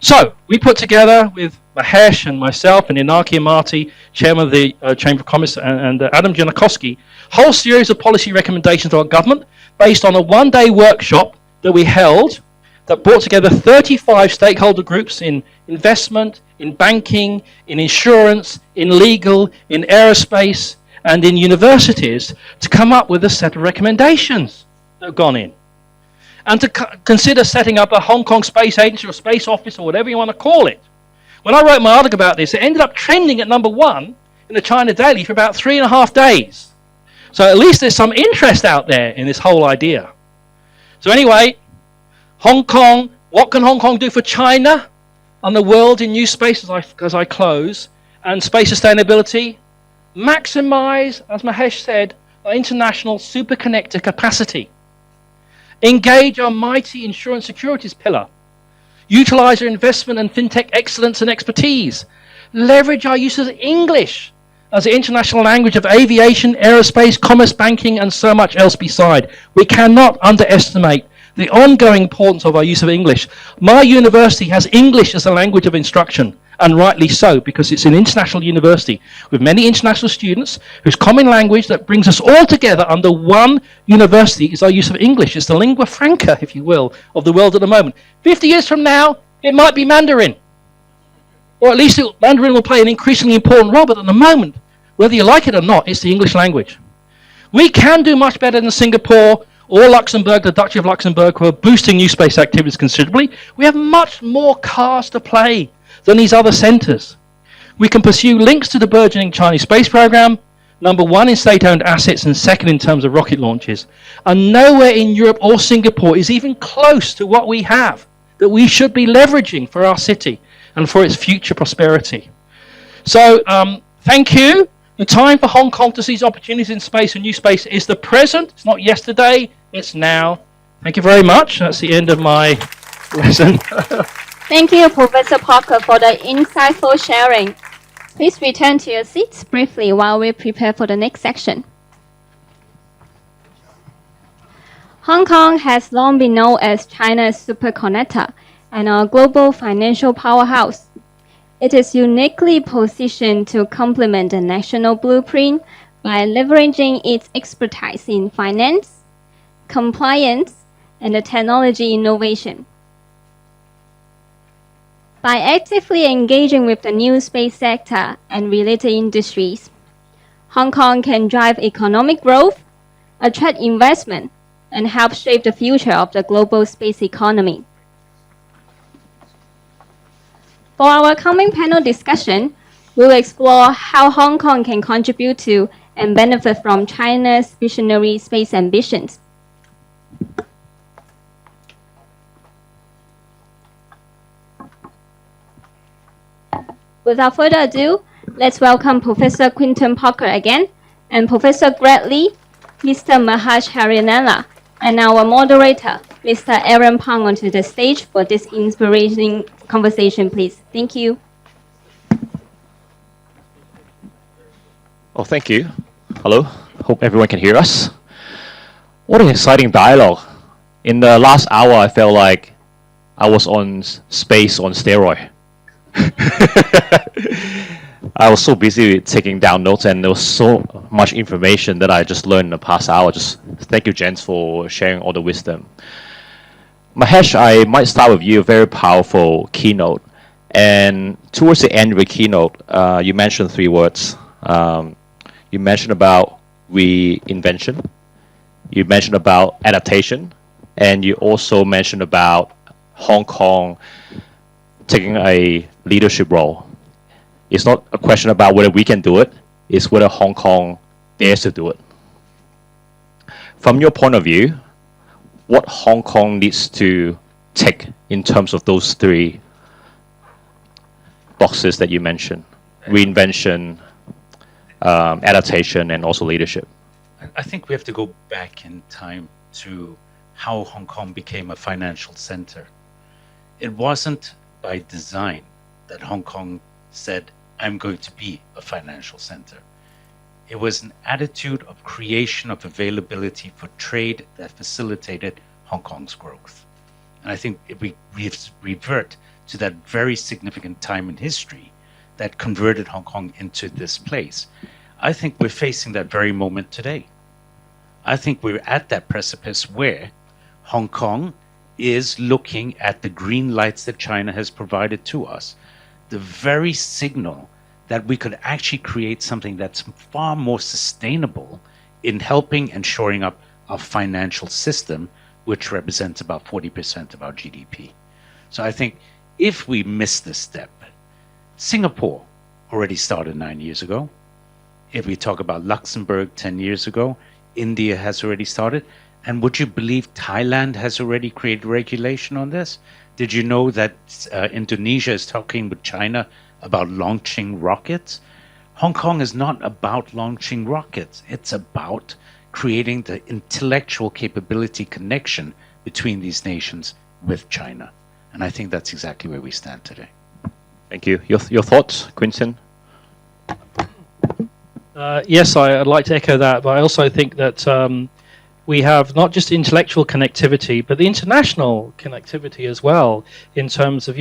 So we put together with Mahesh and myself and Inaki Amati, Chairman of the Chamber of Commerce, and Adam Janakowski, a whole series of policy recommendations to our government based on a one-day workshop that we held that brought together 35 stakeholder groups in investment, in banking, in insurance, in legal, in aerospace, and in universities to come up with a set of recommendations that have gone in. And to consider setting up a Hong Kong space agency or space office or whatever you want to call it. When I wrote my article about this, it ended up trending at #1 in the China Daily for about 3.5 days. So at least there's some interest out there in this whole idea. So anyway, Hong Kong, what can Hong Kong do for China and the world in new space as I close? And space sustainability, maximize, as Mahesh said, our international superconnector capacity. Engage our mighty insurance securities pillar. Utilize our investment and fintech excellence and expertise. Leverage our use of English as the international language of aviation, aerospace, commerce, banking, and so much else beside. We cannot underestimate the ongoing importance of our use of English. My university has English as a language of instruction, and rightly so, because it's an international university with many international students whose common language that brings us all together under one university is our use of English. It's the lingua franca, if you will, of the world at the moment. 50 years from now, it might be Mandarin. Or at least Mandarin will play an increasingly important role, but at the moment, whether you like it or not, it's the English language. We can do much better than Singapore or Luxembourg, the Duchy of Luxembourg, who are boosting new space activities considerably. We have much more cards to play than these other centres. We can pursue links to the burgeoning Chinese space program, #1 in state-owned assets and second in terms of rocket launches. And nowhere in Europe or Singapore is even close to what we have that we should be leveraging for our city and for its future prosperity. So thank you. The time for Hong Kong to seize opportunities in space and new space is the present. It's not yesterday, it's now. Thank you very much. That's the end of my lesson. Thank you, Professor Parker, for the insightful sharing. Please return to your seats briefly while we prepare for the next section. Hong Kong has long been known as China's superconnector and a global financial powerhouse. It is uniquely positioned to complement the national blueprint by leveraging its expertise in finance, compliance, and technology innovation. By actively engaging with the new space sector and related industries, Hong Kong can drive economic growth, attract investment, and help shape the future of the global space economy. For our coming panel discussion, we'll explore how Hong Kong can contribute to and benefit from China's visionary space ambitions. Without further ado, let's welcome Professor Quentin Parker again, and Professor Gregg Li, Mr. Mahesh Harilela, and our moderator, Mr. Aaron Pang, onto the stage for this inspiring conversation, please. Thank you. Oh, thank you. Hello. Hope everyone can hear us. What an exciting dialogue. In the last hour, I felt like I was on space on steroid. I was so busy with taking down notes, and there was so much information that I just learned in the past hour. Just thank you, gents, for sharing all the wisdom. Mahesh, I might start with you, a very powerful keynote. And towards the end of the keynote, you mentioned 3 words. You mentioned about reinvention, you mentioned about adaptation, and you also mentioned about Hong Kong taking a leadership role. It's not a question about whether we can do it, it's whether Hong Kong dares to do it. From your point of view, what Hong Kong needs to tick in terms of those 3 boxes that you mentioned: reinvention, adaptation, and also leadership? I think we have to go back in time to how Hong Kong became a financial center. It wasn't by design that Hong Kong said, I'm going to be a financial center. It was an attitude of creation of availability for trade that facilitated Hong Kong's growth. And I think if we revert to that very significant time in history that converted Hong Kong into this place, I think we're facing that very moment today. I think we're at that precipice where Hong Kong is looking at the green lights that China has provided to us, the very signal that we could actually create something that's far more sustainable in helping and shoring up our financial system, which represents about 40% of our GDP. So I think if we miss this step, Singapore already started 9 years ago. If we talk about Luxembourg 10 years ago, India has already started. And would you believe Thailand has already created regulation on this? Did you know that Indonesia is talking with China about launching rockets? Hong Kong is not about launching rockets. It's about creating the intellectual capability connection between these nations with China. And I think that's exactly where we stand today. Thank you. Your thoughts, Quentin? Yes, I'd like to echo that, but I also think that we have not just intellectual connectivity, but the international connectivity as well, in terms of,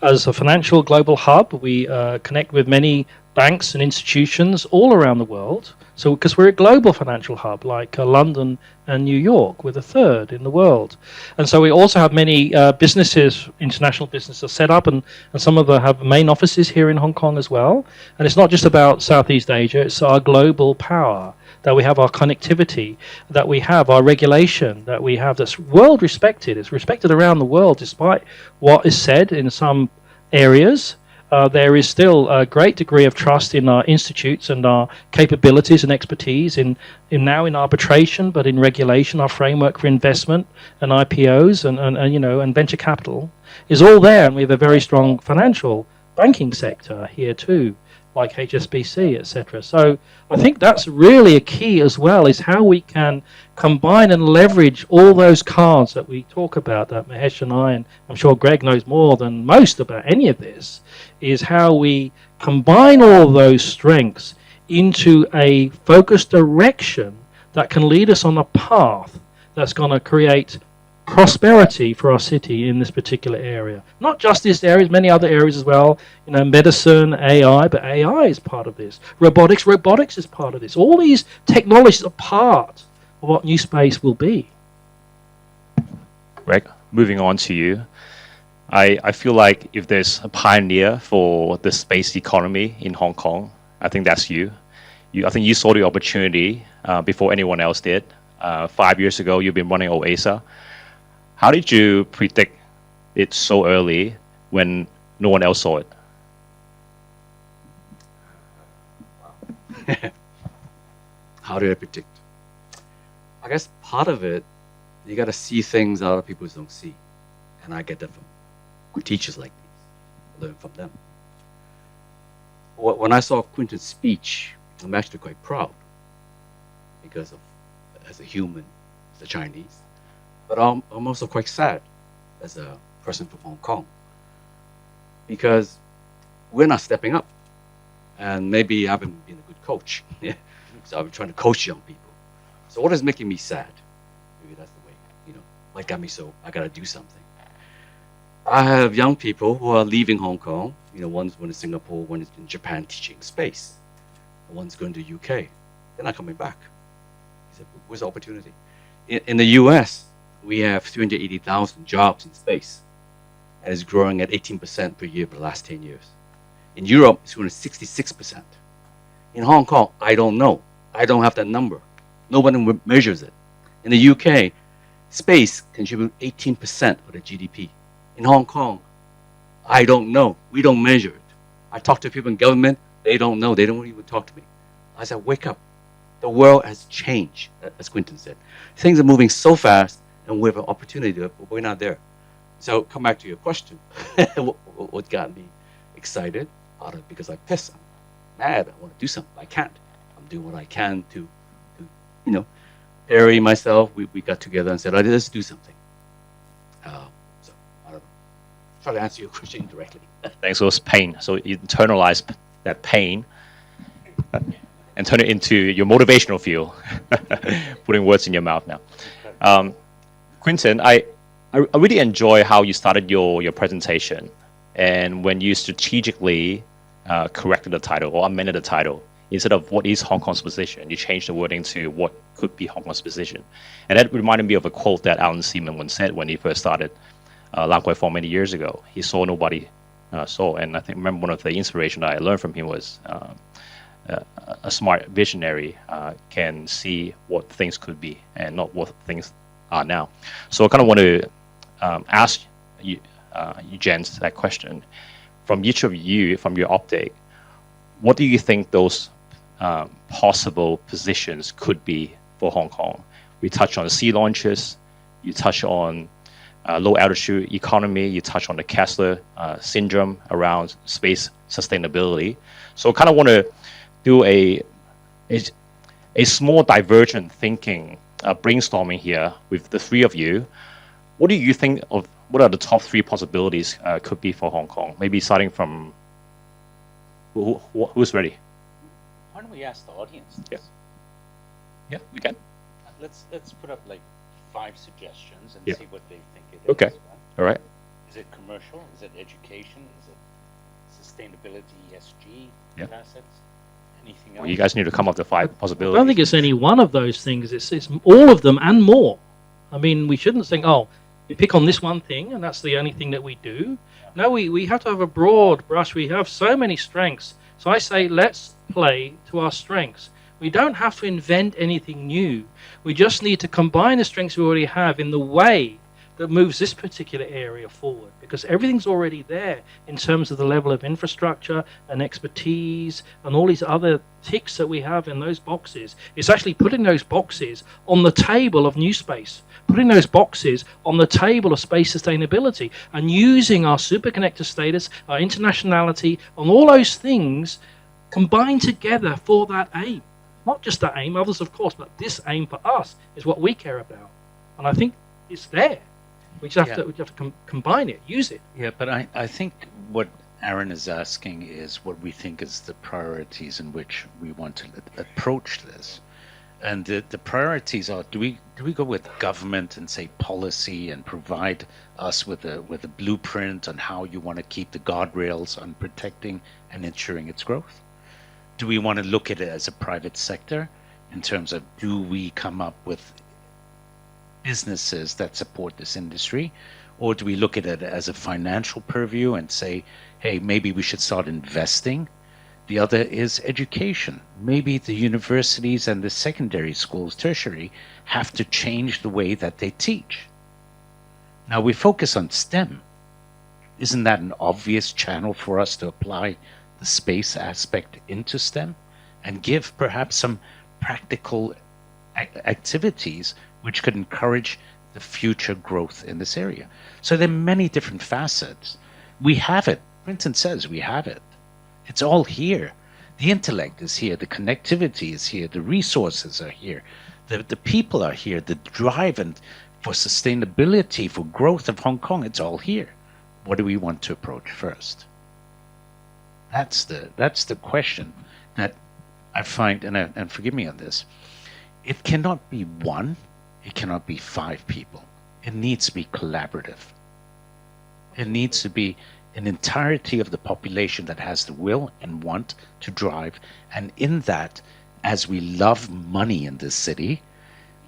as a financial global hub, we connect with many banks and institutions all around the world. So, because we're a global financial hub, like London and New York, we're the third in the world. And so we also have many businesses, international businesses set up, and some of them have main offices here in Hong Kong as well. And it's not just about Southeast Asia, it's our global power, that we have our connectivity, that we have our regulation, that we have that's world respected. It's respected around the world, despite what is said in some areas. There is still a great degree of trust in our institutes and our capabilities and expertise in arbitration, but in regulation, our framework for investment and IPOs and venture capital is all there, and we have a very strong financial banking sector here too, like HSBC, etc. So I think that's really a key as well, is how we can combine and leverage all those cards that we talk about, that Mahesh and I, and I'm sure Greg knows more than most about any of this, is how we combine all those strengths into a focused direction that can lead us on a path that's going to create prosperity for our city in this particular area. Not just this area, many other areas as well, medicine, AI, but AI is part of this. Robotics is part of this. All these technologies are part of what NewSpace will be. Greg, moving on to you. I feel like if there's a pioneer for the space economy in Hong Kong, I think that's you. I think you saw the opportunity before anyone else did. 5 years ago, you've been running OASA. How did you predict it so early when no one else saw it? How did I predict? I guess part of it, you got to see things other people don't see. And I get that from good teachers like these. I learn from them. When I saw Quentin's speech, I'm actually quite proud because of, as a human, as a Chinese. But I'm also quite sad as a person from Hong Kong because we're not stepping up. And maybe I haven't been a good coach. So I've been trying to coach young people. So what is making me sad? Maybe that's the way, what got me so I got to do something. I have young people who are leaving Hong Kong. One's going to Singapore, one is in Japan teaching space. One's going to the UK. They're not coming back. He said, where's the opportunity? In the US, we have 380,000 jobs in space, and it's growing at 18% per year for the last 10 years. In Europe, it's growing at 66%. In Hong Kong, I don't know. I don't have that number. Nobody measures it. In the UK, space contributes 18% of the GDP. In Hong Kong, I don't know. We don't measure it. I talk to people in government, they don't know. They don't even talk to me. I said, wake up. The world has changed, as Quentin said. Things are moving so fast, and we have an opportunity, but we're not there. So come back to your question. What got me excited? Because I'm pissed. I'm mad. I want to do something. I can't. I'm doing what I can to Harry, myself, we got together and said, let's do something. So, I don't know. Try to answer your question indirectly. Thanks. So it's pain. So you internalize that pain and turn it into your motivational fuel. Putting words in your mouth now. Quentin, I I really enjoy how you started your presentation, and when you strategically corrected the title or amended the title. Instead of what is Hong Kong's position, you changed the wording to what could be Hong Kong's position. And that reminded me of a quote that Alan Seaman once said when he first started Lam Kwai Fong many years ago. He saw nobody saw. And I remember one of the inspiration I learned from him was a smart visionary can see what things could be and not what things are now. So I kind of want to ask you gents that question. From each of you, from your optic, what do you think those possible positions could be for Hong Kong? We touch on sea launches, you touch on low altitude economy, you touch on the Kessler syndrome around space sustainability. So I kind of want to do a small divergent thinking, brainstorming here with the three of you. What do you think of, what are the top three possibilities could be for Hong Kong? Maybe starting from, who's ready? Why don't we ask the audience? Yeah, we can. Let's put up like 5 suggestions and Yeah. see what they think it is. Okay. Right? All right. Is it commercial? Is it education? Is it sustainability, ESG, Yeah. assets? Anything else? Well, you guys need to come up with 5 I possibilities. don't think it's any one of those things. It's all of them and more. I mean, we shouldn't think, oh, we pick on this one thing and that's the only thing that we do. No, we have to have a broad brush. We have so many strengths. So I say, let's play to our strengths. We don't have to invent anything new. We just need to combine the strengths we already have in the way that moves this particular area forward, because everything's already there in terms of the level of infrastructure and expertise and all these other ticks that we have in those boxes. It's actually putting those boxes on the table of NewSpace, putting those boxes on the table of space sustainability, and using our superconnector status, our internationality, and all those things combined together for that aim. Not just that aim, others of course, but this aim for us is what we care about. And I think it's there. We just have to combine it, use it. Yeah, but I think what Aaron is asking is what we think is the priorities in which we want to approach this. And the priorities are, do we go with government and say policy and provide us with a blueprint on how you want to keep the guardrails on protecting and ensuring its growth? Do we want to look at it as a private sector in terms of, do we come up with businesses that support this industry? Or do we look at it as a financial purview and say, hey, maybe we should start investing? The other is education. Maybe the universities and the secondary schools, tertiary, have to change the way that they teach. Now we focus on STEM. Isn't that an obvious channel for us to apply the space aspect into STEM and give perhaps some practical activities which could encourage the future growth in this area? So there are many different facets. We have it. Quentin says we have it. It's all here. The intellect is here. The connectivity is here. The resources are here. The people are here. The drive and for sustainability, for growth of Hong Kong, it's all here. What do we want to approach first? That's the question that I find, and forgive me on this, it cannot be one, it cannot be 5 people. It needs to be collaborative. It needs to be an entirety of the population that has the will and want to drive. And in that, as we love money in this city,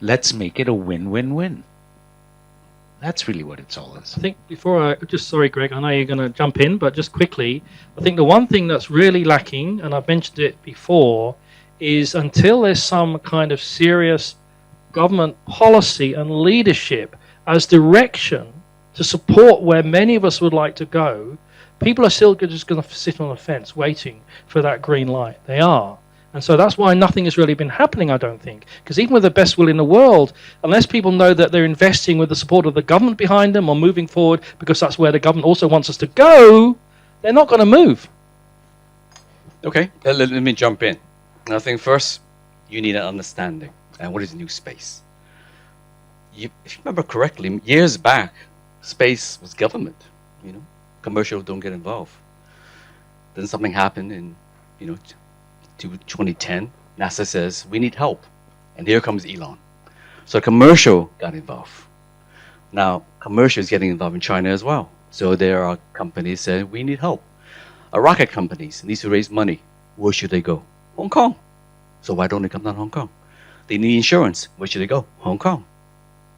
let's make it a win-win-win. That's really what it's all is. I think sorry, Greg, I know you're going to jump in, but just quickly, I think the one thing that's really lacking, and I've mentioned it before, is until there's some kind of serious government policy and leadership as direction to support where many of us would like to go, people are still just going to sit on the fence waiting for that green light. They are. And so that's why nothing has really been happening, I don't think. Because even with the best will in the world, unless people know that they're investing with the support of the government behind them or moving forward because that's where the government also wants us to go, they're not going to move. Okay, let me jump in. I think first, you need an understanding. And what is new space? If you remember correctly, years back, space was government. Commercial don't get involved. Then something happened in, to 2010. NASA says we need help, and here comes Elon. So commercial got involved. Now commercial is getting involved in China as well. So there are companies saying, we need help. Rocket companies need to raise money. Where should they go? Hong Kong. So why don't they come down to Hong Kong? They need insurance. Where should they go? Hong Kong.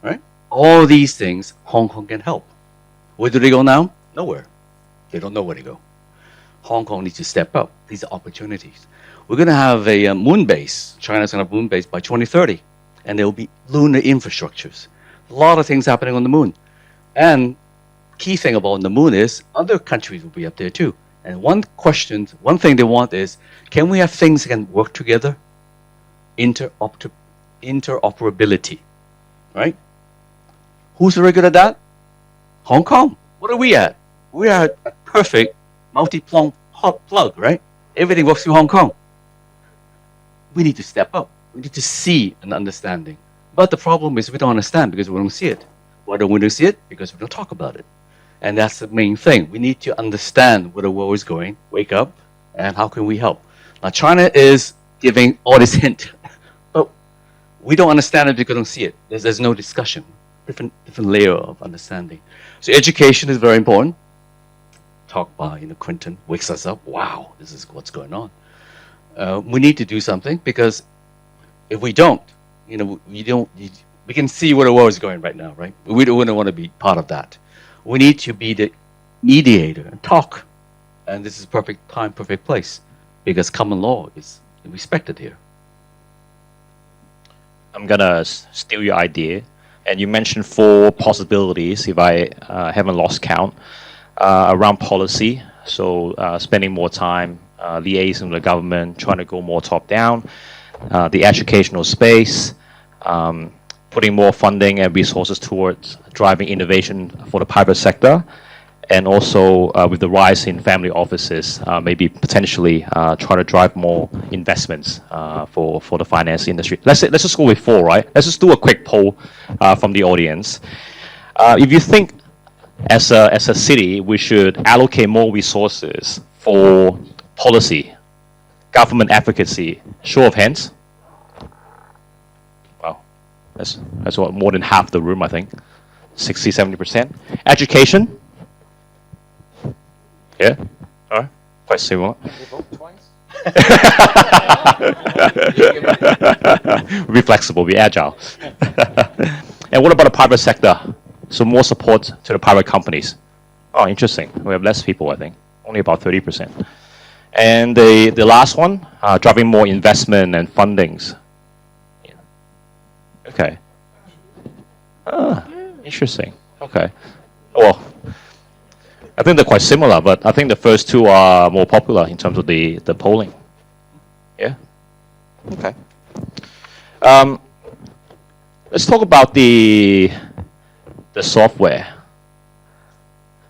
Right? All these things, Hong Kong can help. Where do they go now? Nowhere. They don't know where to go. Hong Kong needs to step up. These are opportunities. We're going to have a moon base. China's going to have a moon base by 2030. And there will be lunar infrastructures. A lot of things happening on the moon. And key thing about the moon is other countries will be up there too. And one thing they want is, can we have things that can work together? Interoperability, right? Who's very good at that? Hong Kong. What are we at? We are a perfect multi-plug, right? Everything works through Hong Kong. We need to step up. We need to see an understanding. But the problem is we don't understand because we don't see it. Why don't we see it? Because we don't talk about it. And that's the main thing. We need to understand where the world is going, wake up, and how can we help? Now, China is giving all this hint, but we don't understand it because we don't see it. There's no discussion, different layer of understanding. So education is very important. Talk by, Quentin wakes us up. Wow, this is what's going on. We need to do something because if we don't, we can see where the world is going right now, right? We don't want to be part of that. We need to be the mediator and talk. And this is perfect time, perfect place, because common law is respected here. I'm going to steal your idea. And you mentioned 4 possibilities, if I haven't lost count, around policy. So spending more time liaising with the government, trying to go more top-down, the educational space, putting more funding and resources towards driving innovation for the private sector, and also with the rise in family offices, maybe potentially try to drive more investments for the finance industry. Let's just go with 4, right? Let's just do a quick poll from the audience. If you think as a city we should allocate more resources for policy, government advocacy, show of hands. That's what, more than half the room, I think. 60-70%. Education? Yeah? All right. Quite similar. We'll be flexible, be agile. And what about the private sector? So more support to the private companies. Oh, interesting. We have less people, I think. Only about 30%. And the last one, driving more investment and fundings. Okay. Interesting. Okay. Well, I think they're quite similar, but I think the first 2 are more popular in terms of the polling. Yeah? Okay. Let's talk about the software.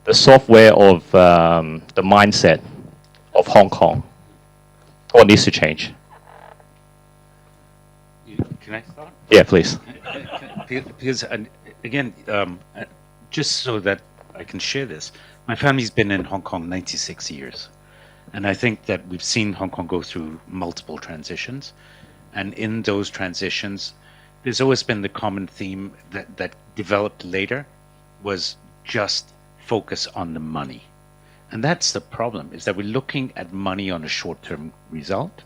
The software of the mindset of Hong Kong. What needs to change? Can I start? Yeah, please. Because, again, just so that I can share this, my family's been in Hong Kong 96 years. And I think that we've seen Hong Kong go through multiple transitions. And in those transitions, there's always been the common theme that developed later was just focus on the money. And that's the problem, is that we're looking at money on a short-term result.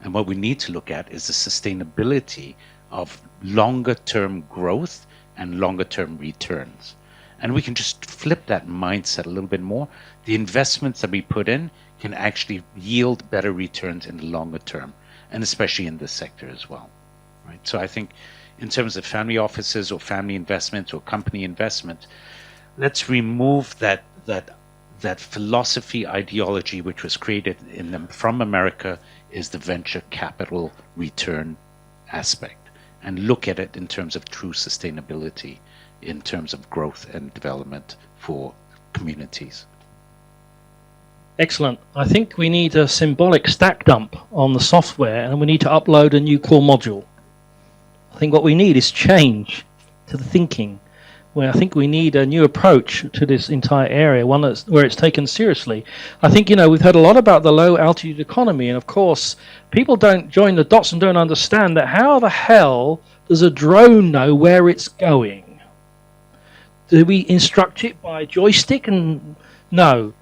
And what we need to look at is the sustainability of longer-term growth and longer-term returns. And we can just flip that mindset a little bit more. The investments that we put in can actually yield better returns in the longer term, and especially in this sector as well. Right? So I think in terms of family offices or family investments or company investment, let's remove that philosophy ideology which was created in them from America is the venture capital return aspect, and look at it in terms of true sustainability, in terms of growth and development for communities. Excellent. I think we need a symbolic stack dump on the software, and we need to upload a new core module. I think what we need is change to the thinking, where I think we need a new approach to this entire area, one where it's taken seriously. I think, we've heard a lot about the low altitude economy, and of course, people don't join the dots and don't understand that how the hell does a drone know where it's going? Do we instruct it by joystick? And no.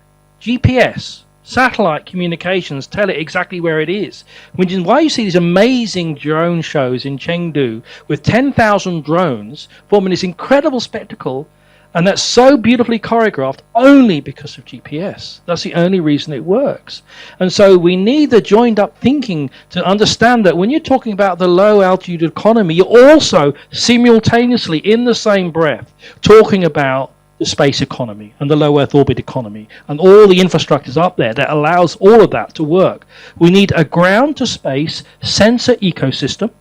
GPS, satellite communications tell it exactly where it is. Which is why you see these amazing drone shows in Chengdu with 10,000 drones forming this incredible spectacle, and that's so beautifully choreographed only because of GPS. That's the only reason it works. And so we need the joined up thinking to understand that when you're talking about the low altitude economy, you're also simultaneously in the same breath talking about the space economy and the low Earth orbit economy and all the infrastructures up there that allows all of that to work. We need a ground to space sensor ecosystem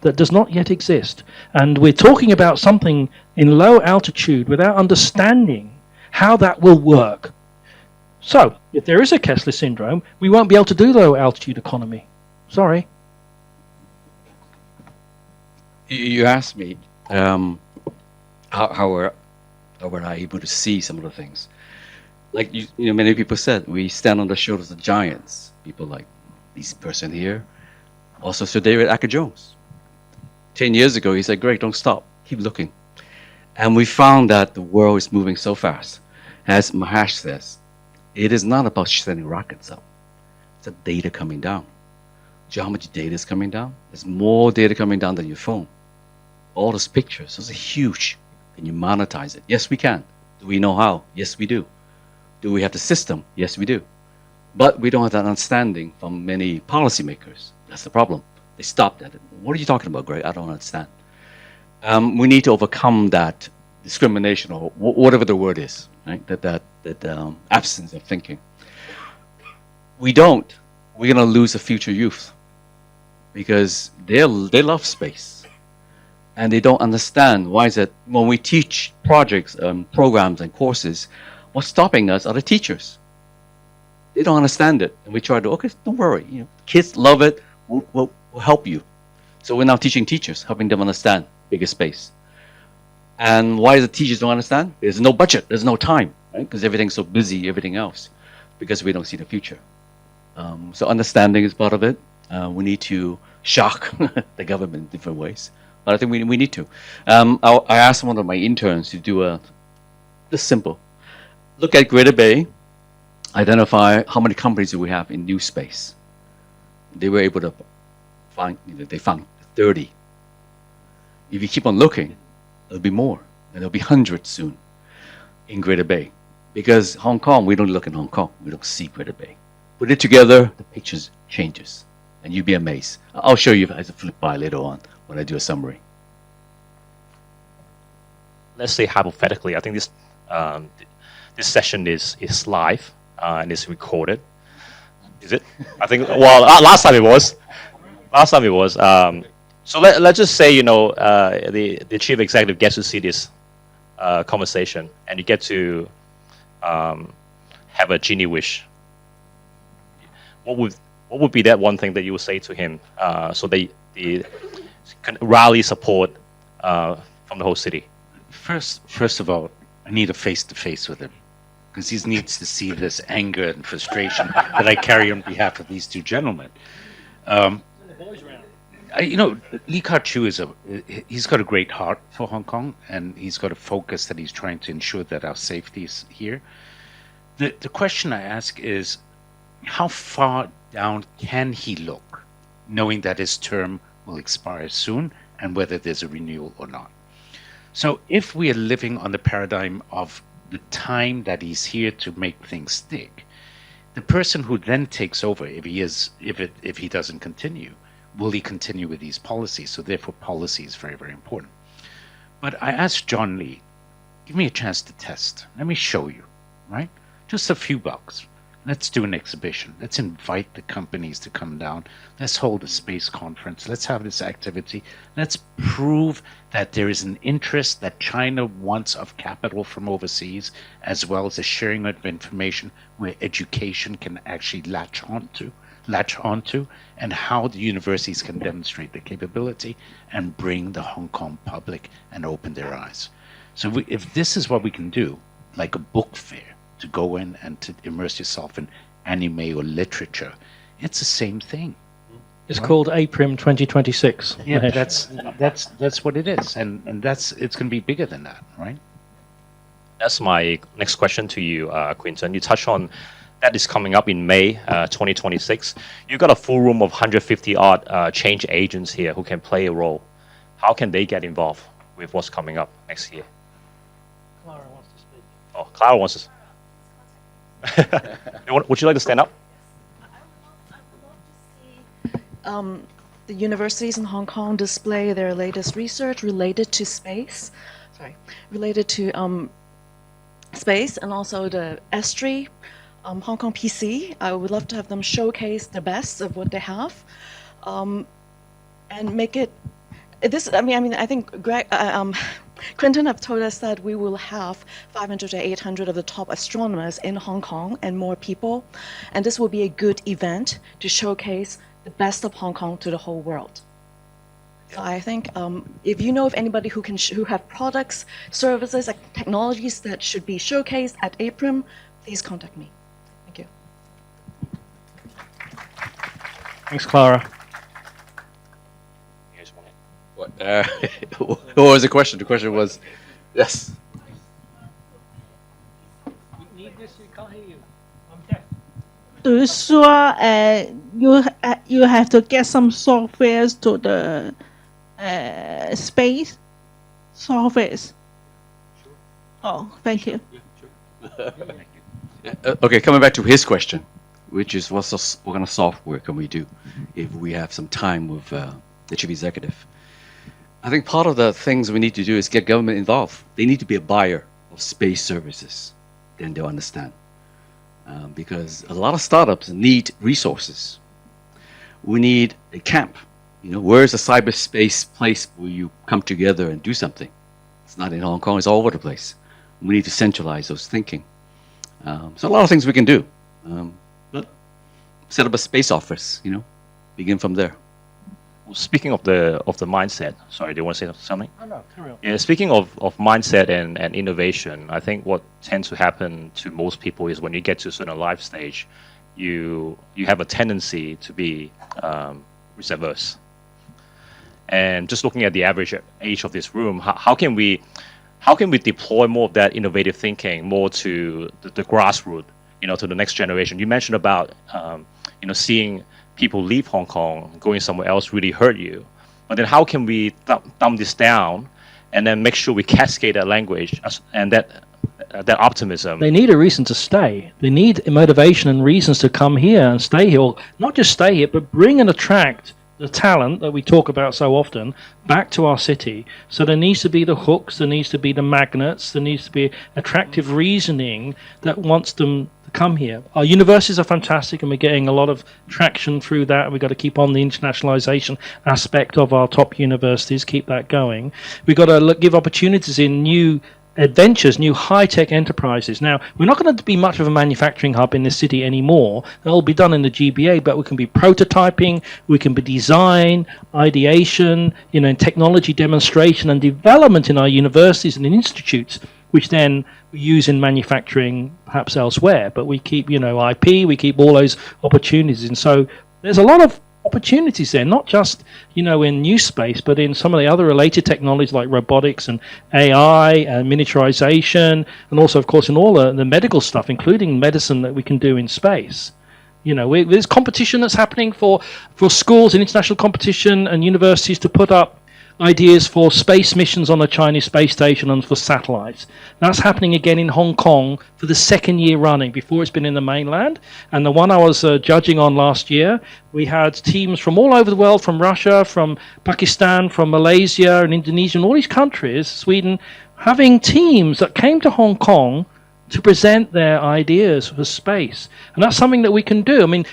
that does not yet exist. And we're talking about something in low altitude without understanding how that will work. So, if there is a Kessler syndrome, we won't be able to do low altitude economy. Sorry. You asked me how were I able to see some of the things. Like many people said, we stand on the shoulders of giants. People like this person here, also Sir David Acker-Jones. 10 years ago, he said, "Greg, don't stop, keep looking." And we found that the world is moving so fast. As Mahesh says, it is not about sending rockets up. It's the data coming down. Do you know how much data is coming down? There's more data coming down than your phone. All those pictures, those are huge. Can you monetize it? Yes, we can. Do we know how? Yes, we do. Do we have the system? Yes, we do. But we don't have that understanding from many policymakers. That's the problem. They stopped at it. What are you talking about, Greg? I don't understand. We need to overcome that discrimination or whatever the word is, right? That absence of thinking. We don't. We're going to lose the future youth because they love space. And they don't understand why is it when we teach projects, programs, and courses, what's stopping us are the teachers. They don't understand it, and we try to don't worry. Kids love it. We'll help you. So we're now teaching teachers, helping them understand bigger space. And why the teachers don't understand? There's no budget. There's no time, right? Because everything's so busy, everything else, because we don't see the future. So understanding is part of it. We need to shock the government in different ways. But I think we need to. I asked one of my interns to do this simple. Look at Greater Bay, identify how many companies do we have in NewSpace. They were able to find, they found 30. If you keep on looking, there'll be more. And there'll be hundreds soon in Greater Bay. Because Hong Kong, we don't look in Hong Kong. We don't see Greater Bay. Put it together, the pictures changes. And you'll be amazed. I'll show you as a flip by later on when I do a summary. Let's say hypothetically, I think this session is live and is recorded. Is it? I think. Well, last time it was. So let's just say the chief executive gets to see this conversation, and you get to have a genie wish. What would be that one thing that you would say to him so they can rally support from the whole city? First of all, I need a face-to-face with him because he needs to see this anger and frustration that I carry on behalf of these two gentlemen. Li Ka-Chiu he's got a great heart for Hong Kong, and he's got a focus that he's trying to ensure that our safety is here. The question I ask is, how far down can he look, knowing that his term will expire soon and whether there's a renewal or not? So if we are living on the paradigm of the time that he's here to make things stick, the person who then takes over, if he doesn't continue, will he continue with these policies? So therefore policy is very, very important. But I asked John Lee, give me a chance to test. Let me show you, right? Just a few bucks. Let's do an exhibition. Let's invite the companies to come down. Let's hold a space conference. Let's have this activity. Let's prove that there is an interest that China wants of capital from overseas, as well as a sharing of information where education can actually latch onto, and how the universities can demonstrate their capability and bring the Hong Kong public and open their eyes. So if this is what we can do, like a book fair, to go in and to immerse yourself in anime or literature, it's the same thing. It's called APRIM 2026. Yeah, that's what it is, and it's going to be bigger than that, right? That's my next question to you, Quentin. You touched on that is coming up in May 2026. You've got a full room of 150 odd change agents here who can play a role. How can they get involved with what's coming up next year? Clara wants to speak. Oh, Clara wants to. Would you like to stand up? The universities in Hong Kong display their latest research related to space. Related to space, and also the S3, Hong Kong PC. I would love to have them showcase the best of what they have, and make it. I think Greg, Quentin have told us that we will have 500 to 800 of the top astronomers in Hong Kong and more people, and this will be a good event to showcase the best of Hong Kong to the whole world. So I think if you know of anybody who have products, services, like technologies that should be showcased at APRIM, please contact me. Thank you. Thanks, Clara. What, what was the question? The question was, yes. We need this, we can't hear you. I'm deaf. Do you sure you have to get some softwares to the space softwares? Sure. Oh, thank you. Okay, coming back to his question, which is what kind of software can we do if we have some time with the chief executive? I think part of the things we need to do is get government involved. They need to be a buyer of space services. Then they'll understand. Because a lot of startups need resources. We need a camp. You know, where's a cyberspace place where you come together and do something? It's not in Hong Kong, it's all over the place. We need to centralize those thinking. So a lot of things we can do. But set up a space office, you know, begin from there. Well, speaking of the mindset, sorry, do you want to say something? Oh, no, carry on. Yeah, speaking of mindset and innovation, I think what tends to happen to most people is when you get to a certain life stage, you have a tendency to be risk-averse. And just looking at the average age of this room, how can we deploy more of that innovative thinking more to the grassroots, you know, to the next generation? You mentioned about seeing people leave Hong Kong, going somewhere else really hurt you. But then how can we dumb this down and then make sure we cascade that language and that optimism? They need a reason to stay. They need motivation and reasons to come here and stay here. Or not just stay here, but bring and attract the talent that we talk about so often back to our city. So there needs to be the hooks, there needs to be the magnets, there needs to be attractive reasoning that wants them to come here. Our universities are fantastic and we're getting a lot of traction through that. We've got to keep on the internationalization aspect of our top universities, keep that going. We've got to give opportunities in new adventures, new high-tech enterprises. Now, we're not going to be much of a manufacturing hub in this city anymore. That'll be done in the GBA, but we can be prototyping, we can be design, ideation, and technology demonstration and development in our universities and in institutes, which then we use in manufacturing perhaps elsewhere. But we keep, IP, we keep all those opportunities. And so there's a lot of opportunities there, not just in NewSpace, but in some of the other related technologies like robotics and AI and miniaturization, and also of course in all the medical stuff, including medicine that we can do in space. There's competition that's happening for schools and international competition and universities to put up ideas for space missions on the Chinese space station and for satellites. That's happening again in Hong Kong for the second year running. Before it's been in the mainland. And the one I was judging on last year, we had teams from all over the world, from Russia, from Pakistan, from Malaysia and Indonesia and all these countries, Sweden, having teams that came to Hong Kong to present their ideas for space. And that's something that we can do. I mean,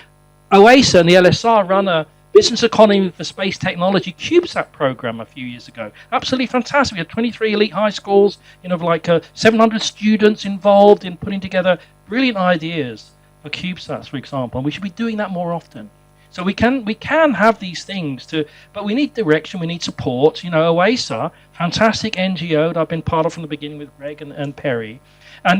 OASA and the LSR run a Business Economy for Space Technology CubeSat program a few years ago. Absolutely fantastic. We had 23 elite high schools, 700 students involved in putting together brilliant ideas for CubeSats, for example. And we should be doing that more often. So we can have these things but we need direction, we need support. OASA, fantastic NGO that I've been part of from the beginning with Greg and Perry. And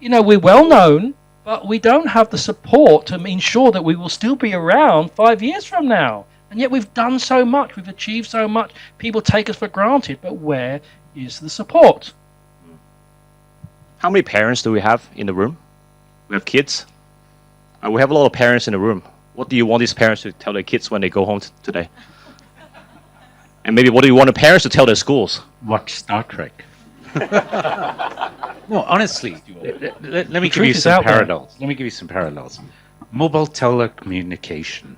we're well known, but we don't have the support to ensure that we will still be around 5 years from now. And yet we've done so much, we've achieved so much, people take us for granted, but where is the support? How many parents do we have in the room? We have kids. We have a lot of parents in the room. What do you want these parents to tell their kids when they go home today? And maybe what do you want the parents to tell their schools? Watch Star Trek. No, honestly, let me give truth you is some out there. parallels. Let me give you some parallels. Mobile telecommunication.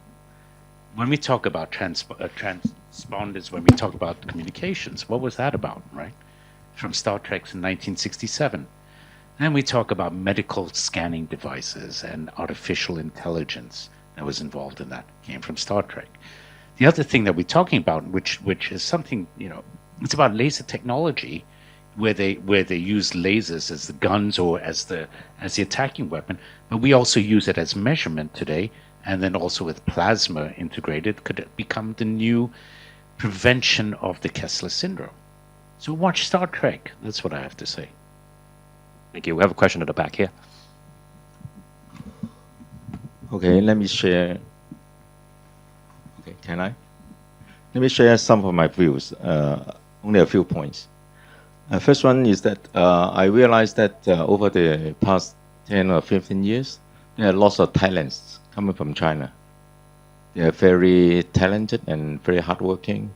When we talk about transponders, when we talk about communications, what was that about, right? From Star Trek in 1967. Then we talk about medical scanning devices and artificial intelligence that was involved in that, came from Star Trek. The other thing that we're talking about, which is something, it's about laser technology, where they use lasers as the guns or as the attacking weapon, but we also use it as measurement today, and then also with plasma integrated, could it become the new prevention of the Kessler syndrome. So watch Star Trek. That's what I have to say. Thank you. We have a question at the back here. Okay, let me share. Okay, can I? Let me share some of my views. Only a few points. First one is that I realized that over the past 10 or 15 years, there are lots of talents coming from China. They are very talented and very hardworking,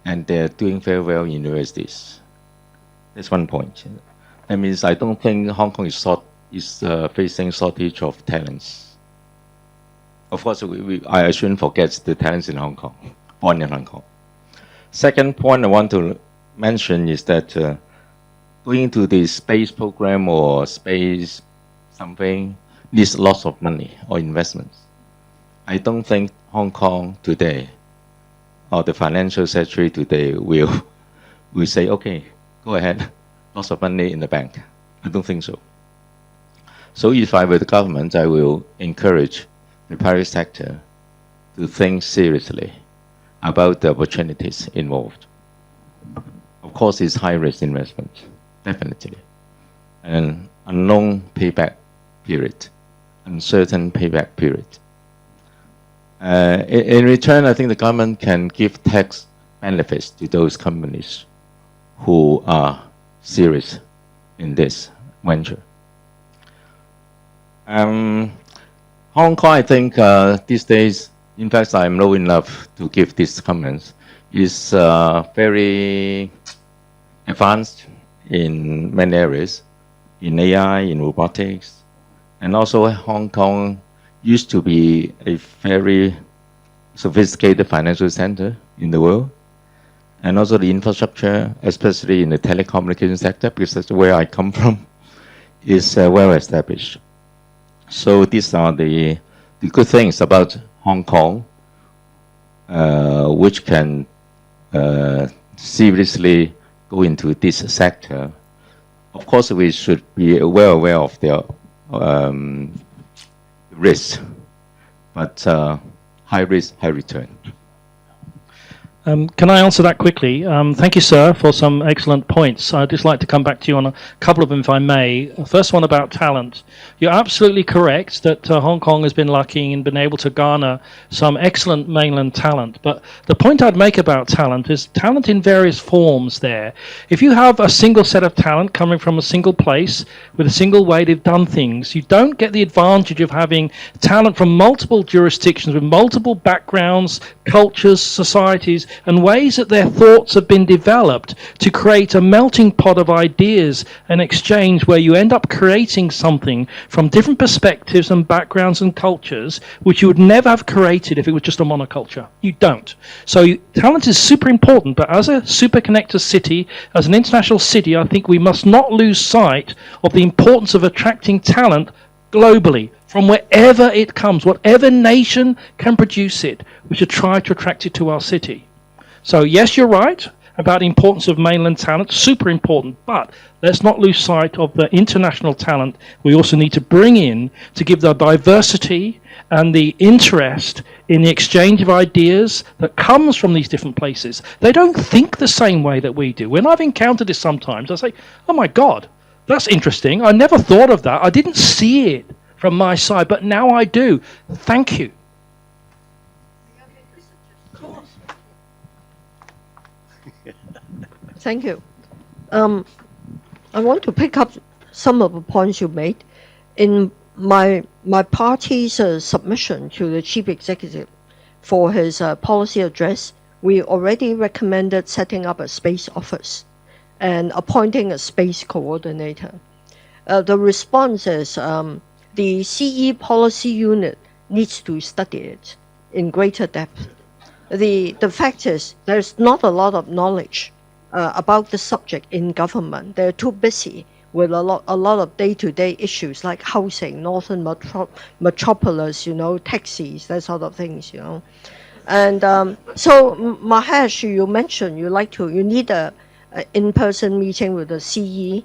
and they're doing very well in universities. That's one point. That means I don't think Hong Kong is facing shortage of talents. Of course, I shouldn't forget the talents in Hong Kong, born in Hong Kong. Second point I want to mention is that going to the space program or space something needs lots of money or investments. I don't think Hong Kong today or the financial secretary today will say, okay, go ahead, lots of money in the bank. I don't think so. So if I were the government, I will encourage the private sector to think seriously about the opportunities involved. Of course, it's high-risk investment, definitely. And a long payback period, uncertain payback period. In return, I think the government can give tax benefits to those companies who are serious in this venture. Hong Kong, I think these days, in fact, I'm low enough to give these comments, is very advanced in many areas, in AI, in robotics, and also Hong Kong used to be a very sophisticated financial center in the world, and also the infrastructure, especially in the telecommunication sector, because that's where I come from, is well established. So these are the good things about Hong Kong, which can seriously go into this sector. Of course, we should be well aware of their risk, but high risk, high return. Can I answer that quickly? Thank you, sir, for some excellent points. I'd just like to come back to you on a couple of them, if I may. First one about talent. You're absolutely correct that Hong Kong has been lucky and been able to garner some excellent mainland talent. But the point I'd make about talent is talent in various forms there. If you have a single set of talent coming from a single place with a single way they've done things, you don't get the advantage of having talent from multiple jurisdictions with multiple backgrounds, cultures, societies, and ways that their thoughts have been developed to create a melting pot of ideas and exchange where you end up creating something from different perspectives and backgrounds and cultures which you would never have created if it was just a monoculture. You don't. So talent is super important, but as a super connector city, as an international city, I think we must not lose sight of the importance of attracting talent globally, from wherever it comes, whatever nation can produce it, we should try to attract it to our city. So yes, you're right about the importance of mainland talent, super important, but let's not lose sight of the international talent we also need to bring in to give the diversity and the interest in the exchange of ideas that comes from these different places. They don't think the same way that we do. When I've encountered this sometimes, I say, oh my God, that's interesting. I never thought of that. I didn't see it from my side, but now I do. Thank you. Thank you. I want to pick up some of the points you made. In my party's submission to the chief executive for his policy address, we already recommended setting up a space office and appointing a space coordinator. The response is the CE policy unit needs to study it in greater depth. The fact is there's not a lot of knowledge about the subject in government. They're too busy with a lot of day-to-day issues like housing, northern metropolis, taxis, that sort of things, And so Mahesh, you mentioned you need a in-person meeting with the CE.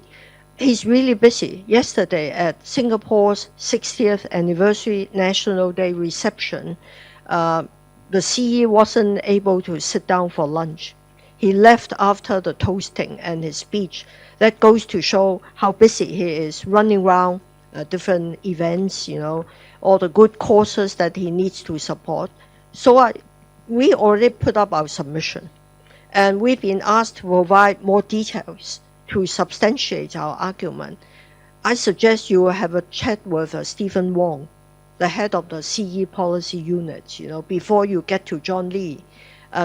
He's really busy. Yesterday at Singapore's 60th anniversary National Day reception, the CE wasn't able to sit down for lunch. He left after the toasting and his speech. That goes to show how busy he is running around different events, all the good causes that he needs to support. So we already put up our submission, and we've been asked to provide more details to substantiate our argument. I suggest you have a chat with Stephen Wong, the head of the CE policy unit, before you get to John Lee,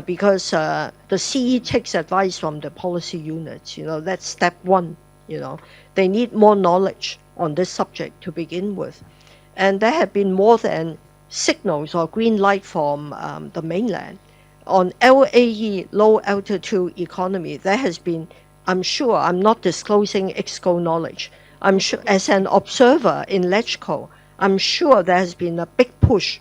because the CE takes advice from the policy unit. That's step one. They need more knowledge on this subject to begin with. And there have been more than signals or green light from the mainland. On LAE, low altitude economy, there has been, I'm sure, I'm not disclosing EXCO knowledge. I'm sure, as an observer in LegCo, I'm sure there has been a big push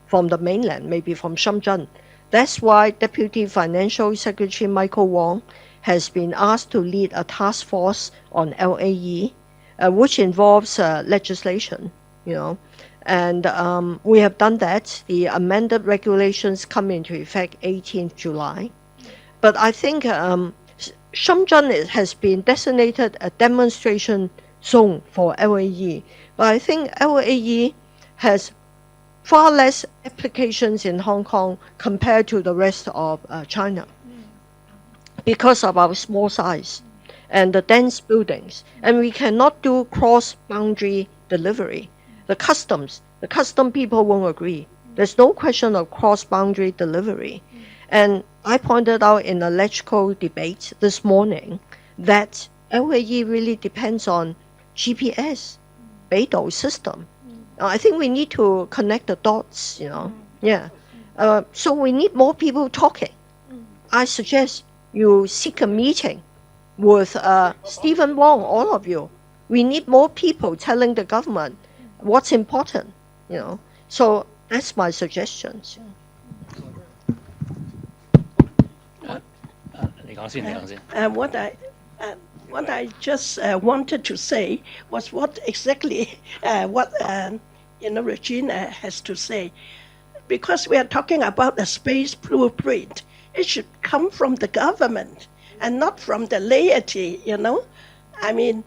from the mainland, maybe from Shenzhen. That's why Deputy Financial Secretary Michael Wong has been asked to lead a task force on LAE, which involves legislation, And we have done that. The amended regulations come into effect 18th July. But I think Shenzhen has been designated a demonstration zone for LAE. But I think LAE has far less applications in Hong Kong compared to the rest of China because of our small size and the dense buildings. And we cannot do cross-boundary delivery. The custom people won't agree. There's no question of cross-boundary delivery. And I pointed out in a LegCo debate this morning that LAE really depends on GPS, Beidou system. I think we need to connect the dots, Yeah. So we need more people talking. I suggest you seek a meeting with Stephen Wong, all of you. We need more people telling the government what's important, So that's my suggestions. What I just wanted to say was what exactly Regina has to say, because we are talking about a space blueprint. It should come from the government and not from the laity. I mean,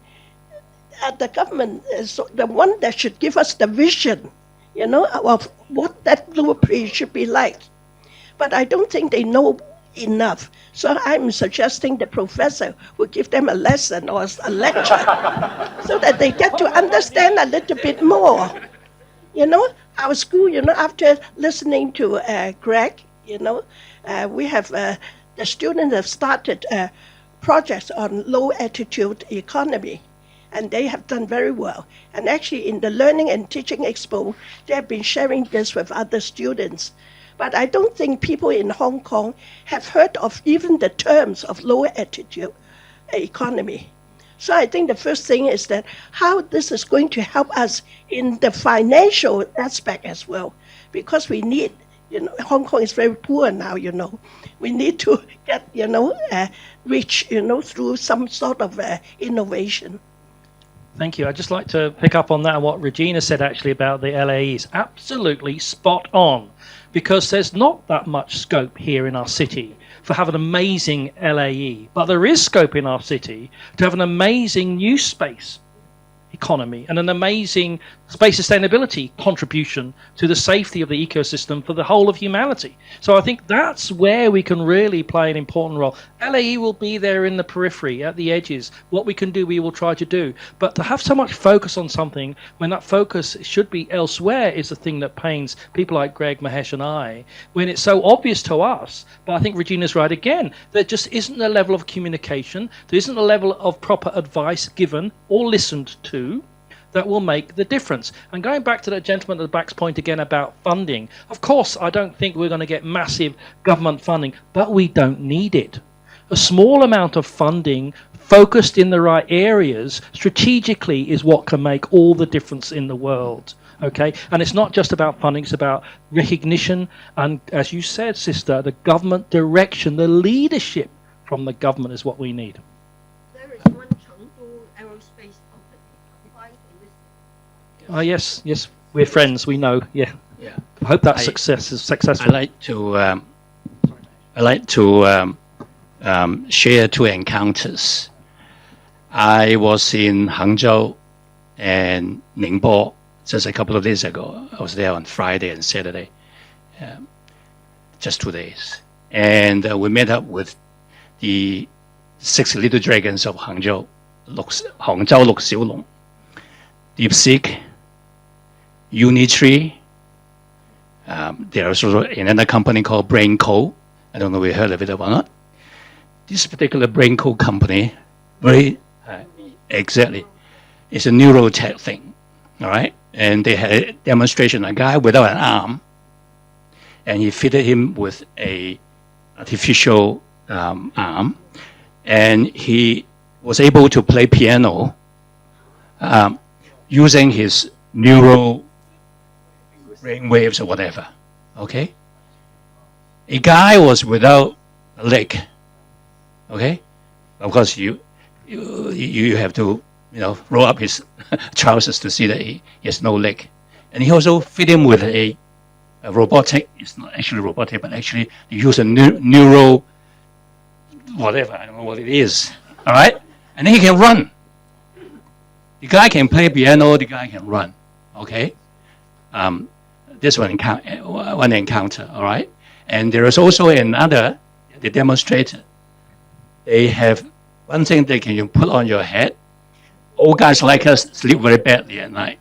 the government is the one that should give us the vision, of what that blueprint should be like. But I don't think they know enough. So I'm suggesting the professor will give them a lesson or a lecture so that they get to understand a little bit more. Our school, after listening to Greg, we have the students have started projects on low altitude economy, and they have done very well. And actually in the Learning and Teaching Expo, they have been sharing this with other students. But I don't think people in Hong Kong have heard of even the terms of low altitude economy. So I think the first thing is that how this is going to help us in the financial aspect as well, because we need, Hong Kong is very poor now, We need to get, rich, through some sort of innovation. Thank you. I'd just like to pick up on that and what Regina said actually about the LAE is absolutely spot on, because there's not that much scope here in our city for having an amazing LAE, but there is scope in our city to have an amazing NewSpace economy and an amazing space sustainability contribution to the safety of the ecosystem for the whole of humanity. So I think that's where we can really play an important role. LAE will be there in the periphery, at the edges. What we can do, we will try to do. But to have so much focus on something when that focus should be elsewhere is the thing that pains people like Greg, Mahesh and I, when it's so obvious to us. But I think Regina's right again. There just isn't a level of communication. There isn't a level of proper advice given or listened to that will make the difference. And going back to that gentleman at the back's point again about funding, of course, I don't think we're going to get massive government funding, but we don't need it. A small amount of funding focused in the right areas strategically is what can make all the difference in the world. Okay, and it's not just about funding, it's about recognition and, as you said, sister, the government direction, the leadership from the government is what we need. There is one Chengdu aerospace company applied for this. Oh yes, yes, we're friends. We know. Yeah. Yeah. I hope that success is successful. I like to share two encounters. I was in Hangzhou and Ningbo just a couple of days ago. I was there on Friday and Saturday, just 2 days, and we met up with the 6 little dragons of Hangzhou, 6小龍, DeepSeek, Unitree. There's also another company called BrainCo. I don't know if you heard of it or not. This particular BrainCo company, very exactly, it's a neurotech thing, all right? And they had a demonstration, a guy without an arm, and he fitted him with a artificial arm, and he was able to play piano using his neural brain waves or whatever, okay? A guy was without a leg, okay? Of course, you have to, roll up his trousers to see that he has no leg. And he also fit him with a robotic, it's not actually robotic, but actually they use a neural, whatever, I don't know what it is, all right? And then he can run. The guy can play piano, the guy can run, okay? This one encounter, all right? And there is also another, they demonstrated. They have one thing they can put on your head. All guys like us sleep very badly at night.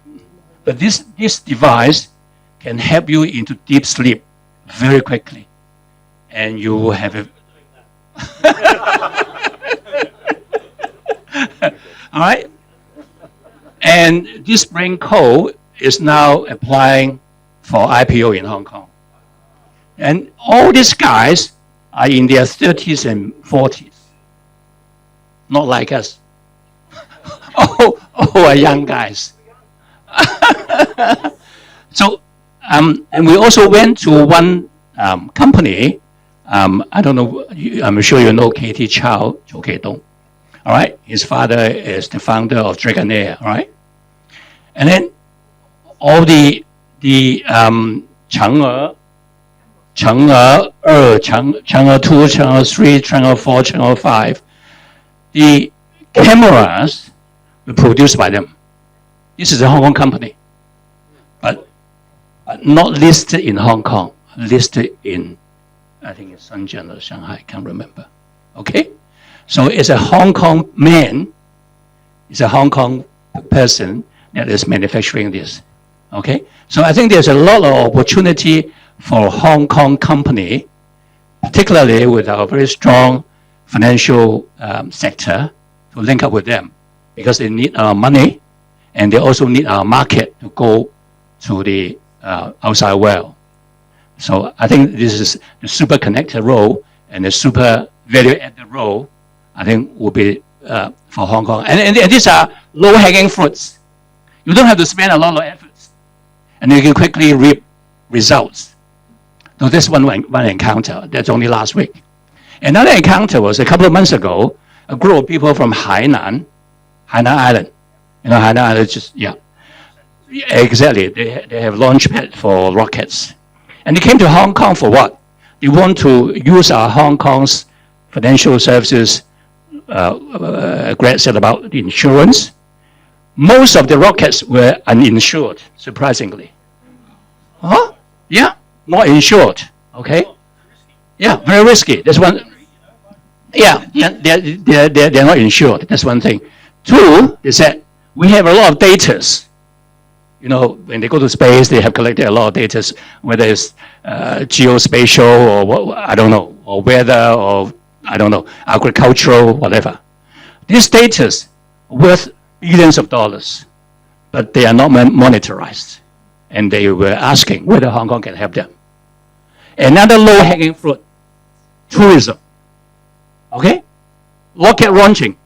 But this device can help you into deep sleep very quickly. And you will have a... all right? And this BrainCo is now applying for IPO in Hong Kong. And all these guys are in their 30s and 40s. Not like us. Are young guys. So, and we also went to one company. I don't know, I'm sure you know Katie Chow, Zhou Keidong. All right, his father is the founder of Dragonair, all right? And then all the Chang'e 1, Chang'e 2, Chang'e 3, Chang'e 4, Chang'e 5, the cameras were produced by them. This is a Hong Kong company, but not listed in Hong Kong, listed in, I think it's Shenzhen or Shanghai, I can't remember, okay? So it's a Hong Kong man, it's a Hong Kong person that is manufacturing this, okay? So I think there's a lot of opportunity for Hong Kong company, particularly with our very strong financial sector, to link up with them, because they need our money and they also need our market to go to the outside world. So I think this is the super connected role and the super value added role, I think will be for Hong Kong. And these are low hanging fruits. You don't have to spend a lot of efforts and you can quickly reap results. So this one encounter, that's only last week. Another encounter was a couple of months ago, a group of people from Hainan Island. Hainan Island just, yeah. Exactly, they have launch pad for rockets. And they came to Hong Kong for what? They want to use our Hong Kong's financial services, Greg said about the insurance, most of the rockets were uninsured, surprisingly. Huh? Yeah, not insured. Okay. Yeah, very risky. That's one. Yeah, they're not insured. That's one thing. Two, they said we have a lot of data. You know, when they go to space, they have collected a lot of data, whether it's geospatial or what, I don't know, or weather or I don't know, agricultural, whatever. These data worth billions of dollars, but they are not monetized. And they were asking whether Hong Kong can help them. Another low-hanging fruit, tourism. Okay? Rocket launching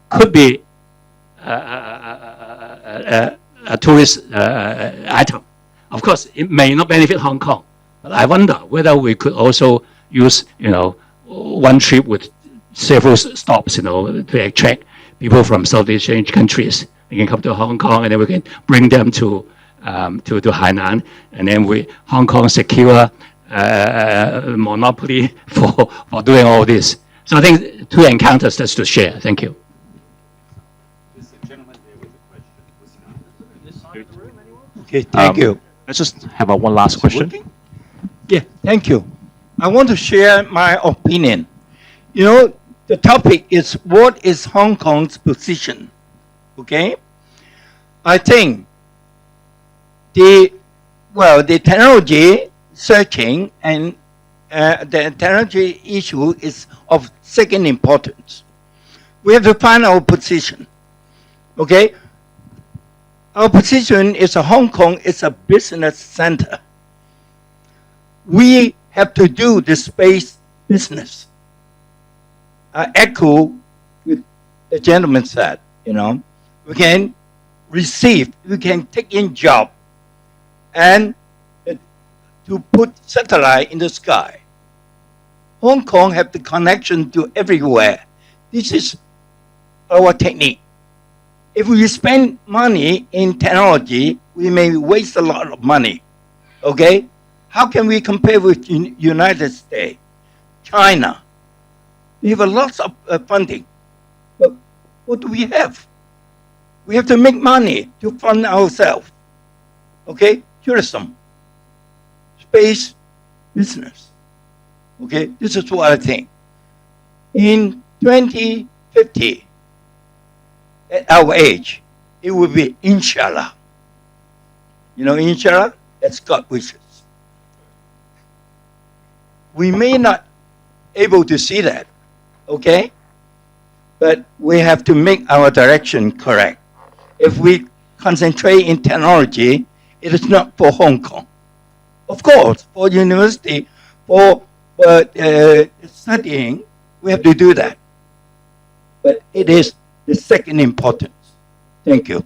could be a tourist item. Of course, it may not benefit Hong Kong, but I wonder whether we could also use, you know, one trip with several stops, you know, to attract people from Southeast Asian countries. They can come to Hong Kong, and then we can bring them to Hainan, and then Hong Kong secure monopoly for doing all this. So I think 2 encounters just to share. Thank you. Okay, thank you. Let's just have one last question. Yeah, thank you. I want to share my opinion. You know, the topic is what is Hong Kong's position? Okay? I think the technology searching and the technology issue is of second importance. We have to find our position. Okay? Our position is Hong Kong is a business center. We have to do the space business. I echo what the gentleman said, you know. We can receive, we can take in job and to put satellite in the sky. Hong Kong have the connection to everywhere. This is our technique. If we spend money in technology, we may waste a lot of money. Okay? How can we compare with United States, China? We have a lot of funding. But what do we have? We have to make money to fund ourselves. Okay? Tourism. Space business. Okay? This is what I think. In 2050, at our age, it will be inshallah. You know, inshallah, that's God wishes. We may not able to see that, okay? But we have to make our direction correct. If we concentrate in technology, it is not for Hong Kong. Of course, for university, for studying, we have to do that. But it is the second importance. Thank you.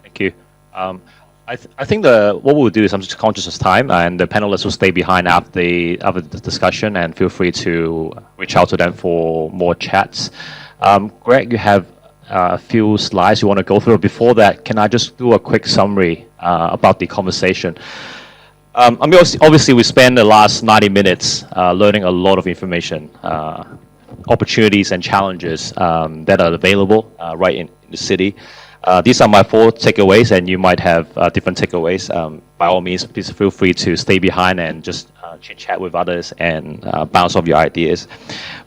Thank you. I think what we'll do is I'm just conscious of time, and the panelists will stay behind after the discussion, and feel free to reach out to them for more chats. Greg, you have a few slides you want to go through. Before that, can I just do a quick summary about the conversation? I mean, obviously, we spent the last 90 minutes learning a lot of information, opportunities and challenges that are available right in the city. These are my 4 takeaways, and you might have different takeaways. By all means, please feel free to stay behind and just chit-chat with others and bounce off your ideas.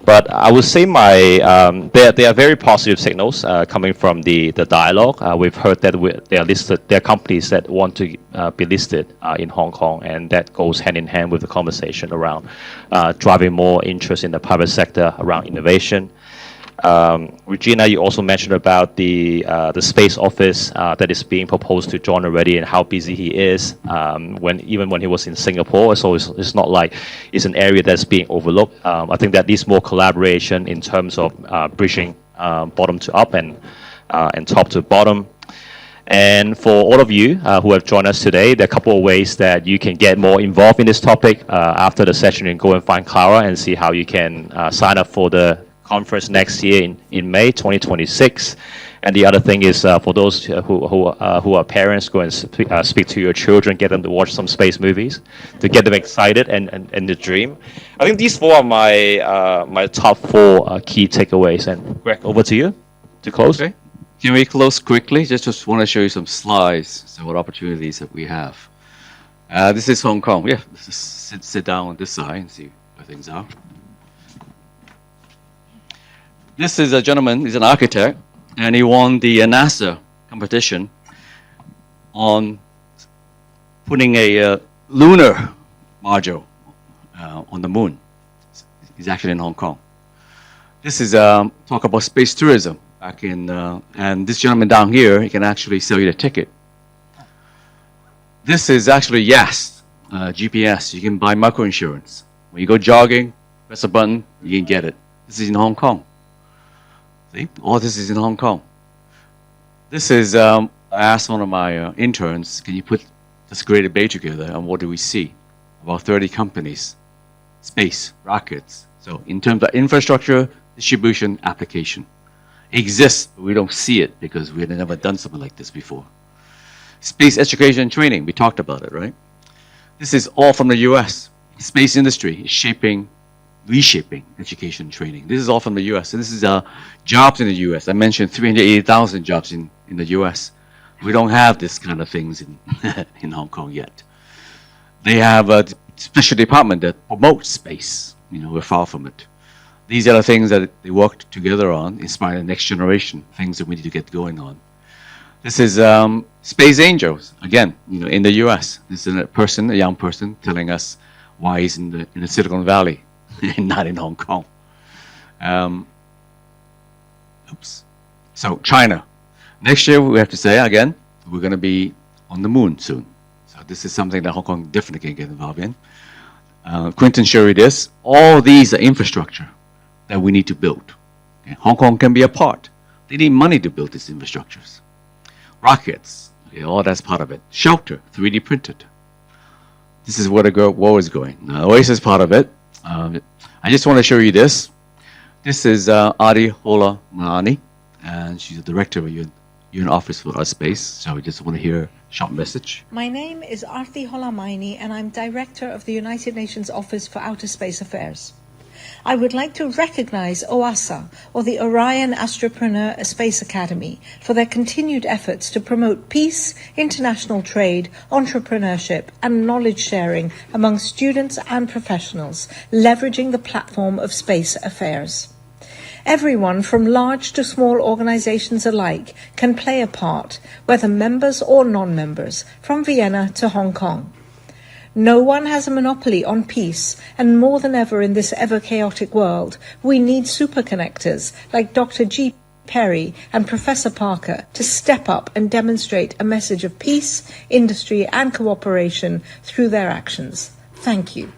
But I would say there are very positive signals coming from the dialogue. We've heard that there are companies that want to be listed in Hong Kong, and that goes hand in hand with the conversation around driving more interest in the private sector around innovation. Regina, you also mentioned about the space office that is being proposed to John already, and how busy he is even when he was in Singapore. So it's not like it's an area that's being overlooked. I think that needs more collaboration in terms of bridging bottom to up and top to bottom. And for all of you who have joined us today, there are a couple of ways that you can get more involved in this topic. After the session, you can go and find Clara and see how you can sign up for the conference next year in May 2026. And the other thing is for those who are parents, go and speak to your children, get them to watch some space movies to get them excited and the dream. I think these four are my top four key takeaways. And Greg, over to you to close. Okay. Can we close quickly? Just want to show you some slides, some what opportunities that we have. This is Hong Kong. Yeah, just sit down on this side and see where things are. This is a gentleman, he's an architect, and he won the NASA competition on putting a lunar module on the moon. He's actually in Hong Kong. This is talk about space tourism back in, and this gentleman down here, he can actually sell you the ticket. This is actually YAS, GPS. You can buy microinsurance. When you go jogging, press a button, you can get it. This is in Hong Kong. See, all this is in Hong Kong. This is, I asked one of my interns, can you put this great bay together, and what do we see? About 30 companies, space, rockets. So in terms of infrastructure, distribution, application. Exists, but we don't see it because we had never done something like this before. Space education and training, we talked about it, right? This is all from the US. Space industry is reshaping education and training. This is all from the US. And this is jobs in the US. I mentioned 380,000 jobs in the US. We don't have this kind of things in Hong Kong yet. They have a special department that promotes space. You know, we're far from it. These are the things that they worked together on, inspire the next generation, things that we need to get going on. This is Space Angels, again, you know, in the US. This is a young person, telling us why he's in the Silicon Valley and not in Hong Kong. So China. Next year, we have to say, again, we're going to be on the moon soon. So this is something that Hong Kong definitely can get involved in. Quentin showed you this. All these are infrastructure that we need to build. Okay? Hong Kong can be a part. They need money to build these infrastructures. Rockets, okay, all that's part of it. Shelter, 3D printed. This is where the world is going. OASA is part of it. I just want to show you this. This is Harilela Mahani, and she's the director of UN Office for Space. So we just want to hear a short message. My name is Harilela Mahani, and I'm director of the United Nations Office for Outer Space Affairs. I would like to recognize OASA, or the Orion Astropreneur Space Academy, for their continued efforts to promote peace, international trade, entrepreneurship, and knowledge sharing among students and professionals, leveraging the platform of space affairs. Everyone from large to small organizations alike can play a part, whether members or non-members, from Vienna to Hong Kong. No one has a monopoly on peace, and more than ever in this ever-chaotic world, we need superconnectors like Dr. G. Perry and Professor Parker to step up and demonstrate a message of peace, industry, and cooperation through their actions. Thank you.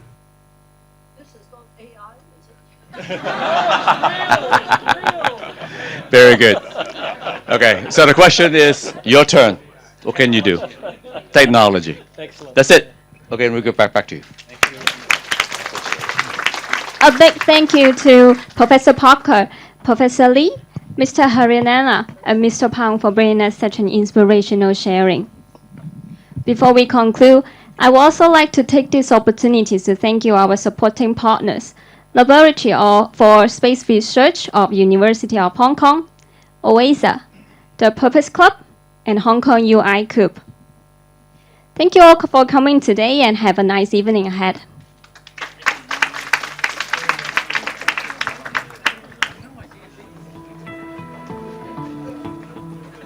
This is not AI, is it? Very good. Okay, so the question is your turn. What can you do? Technology. Excellent. That's it. Okay, and we'll go back to you. A big thank you to Professor Parker, Professor Li, Mr. Harilela, and Mr. Pang for bringing us such an inspirational sharing. Before we conclude, I would also like to take this opportunity to thank you, our supporting partners, Laboratory for Space Research of University of Hong Kong, OASA, the Purpose Club, and Hong Kong UI Group. Thank you all for coming today, and have a nice evening ahead.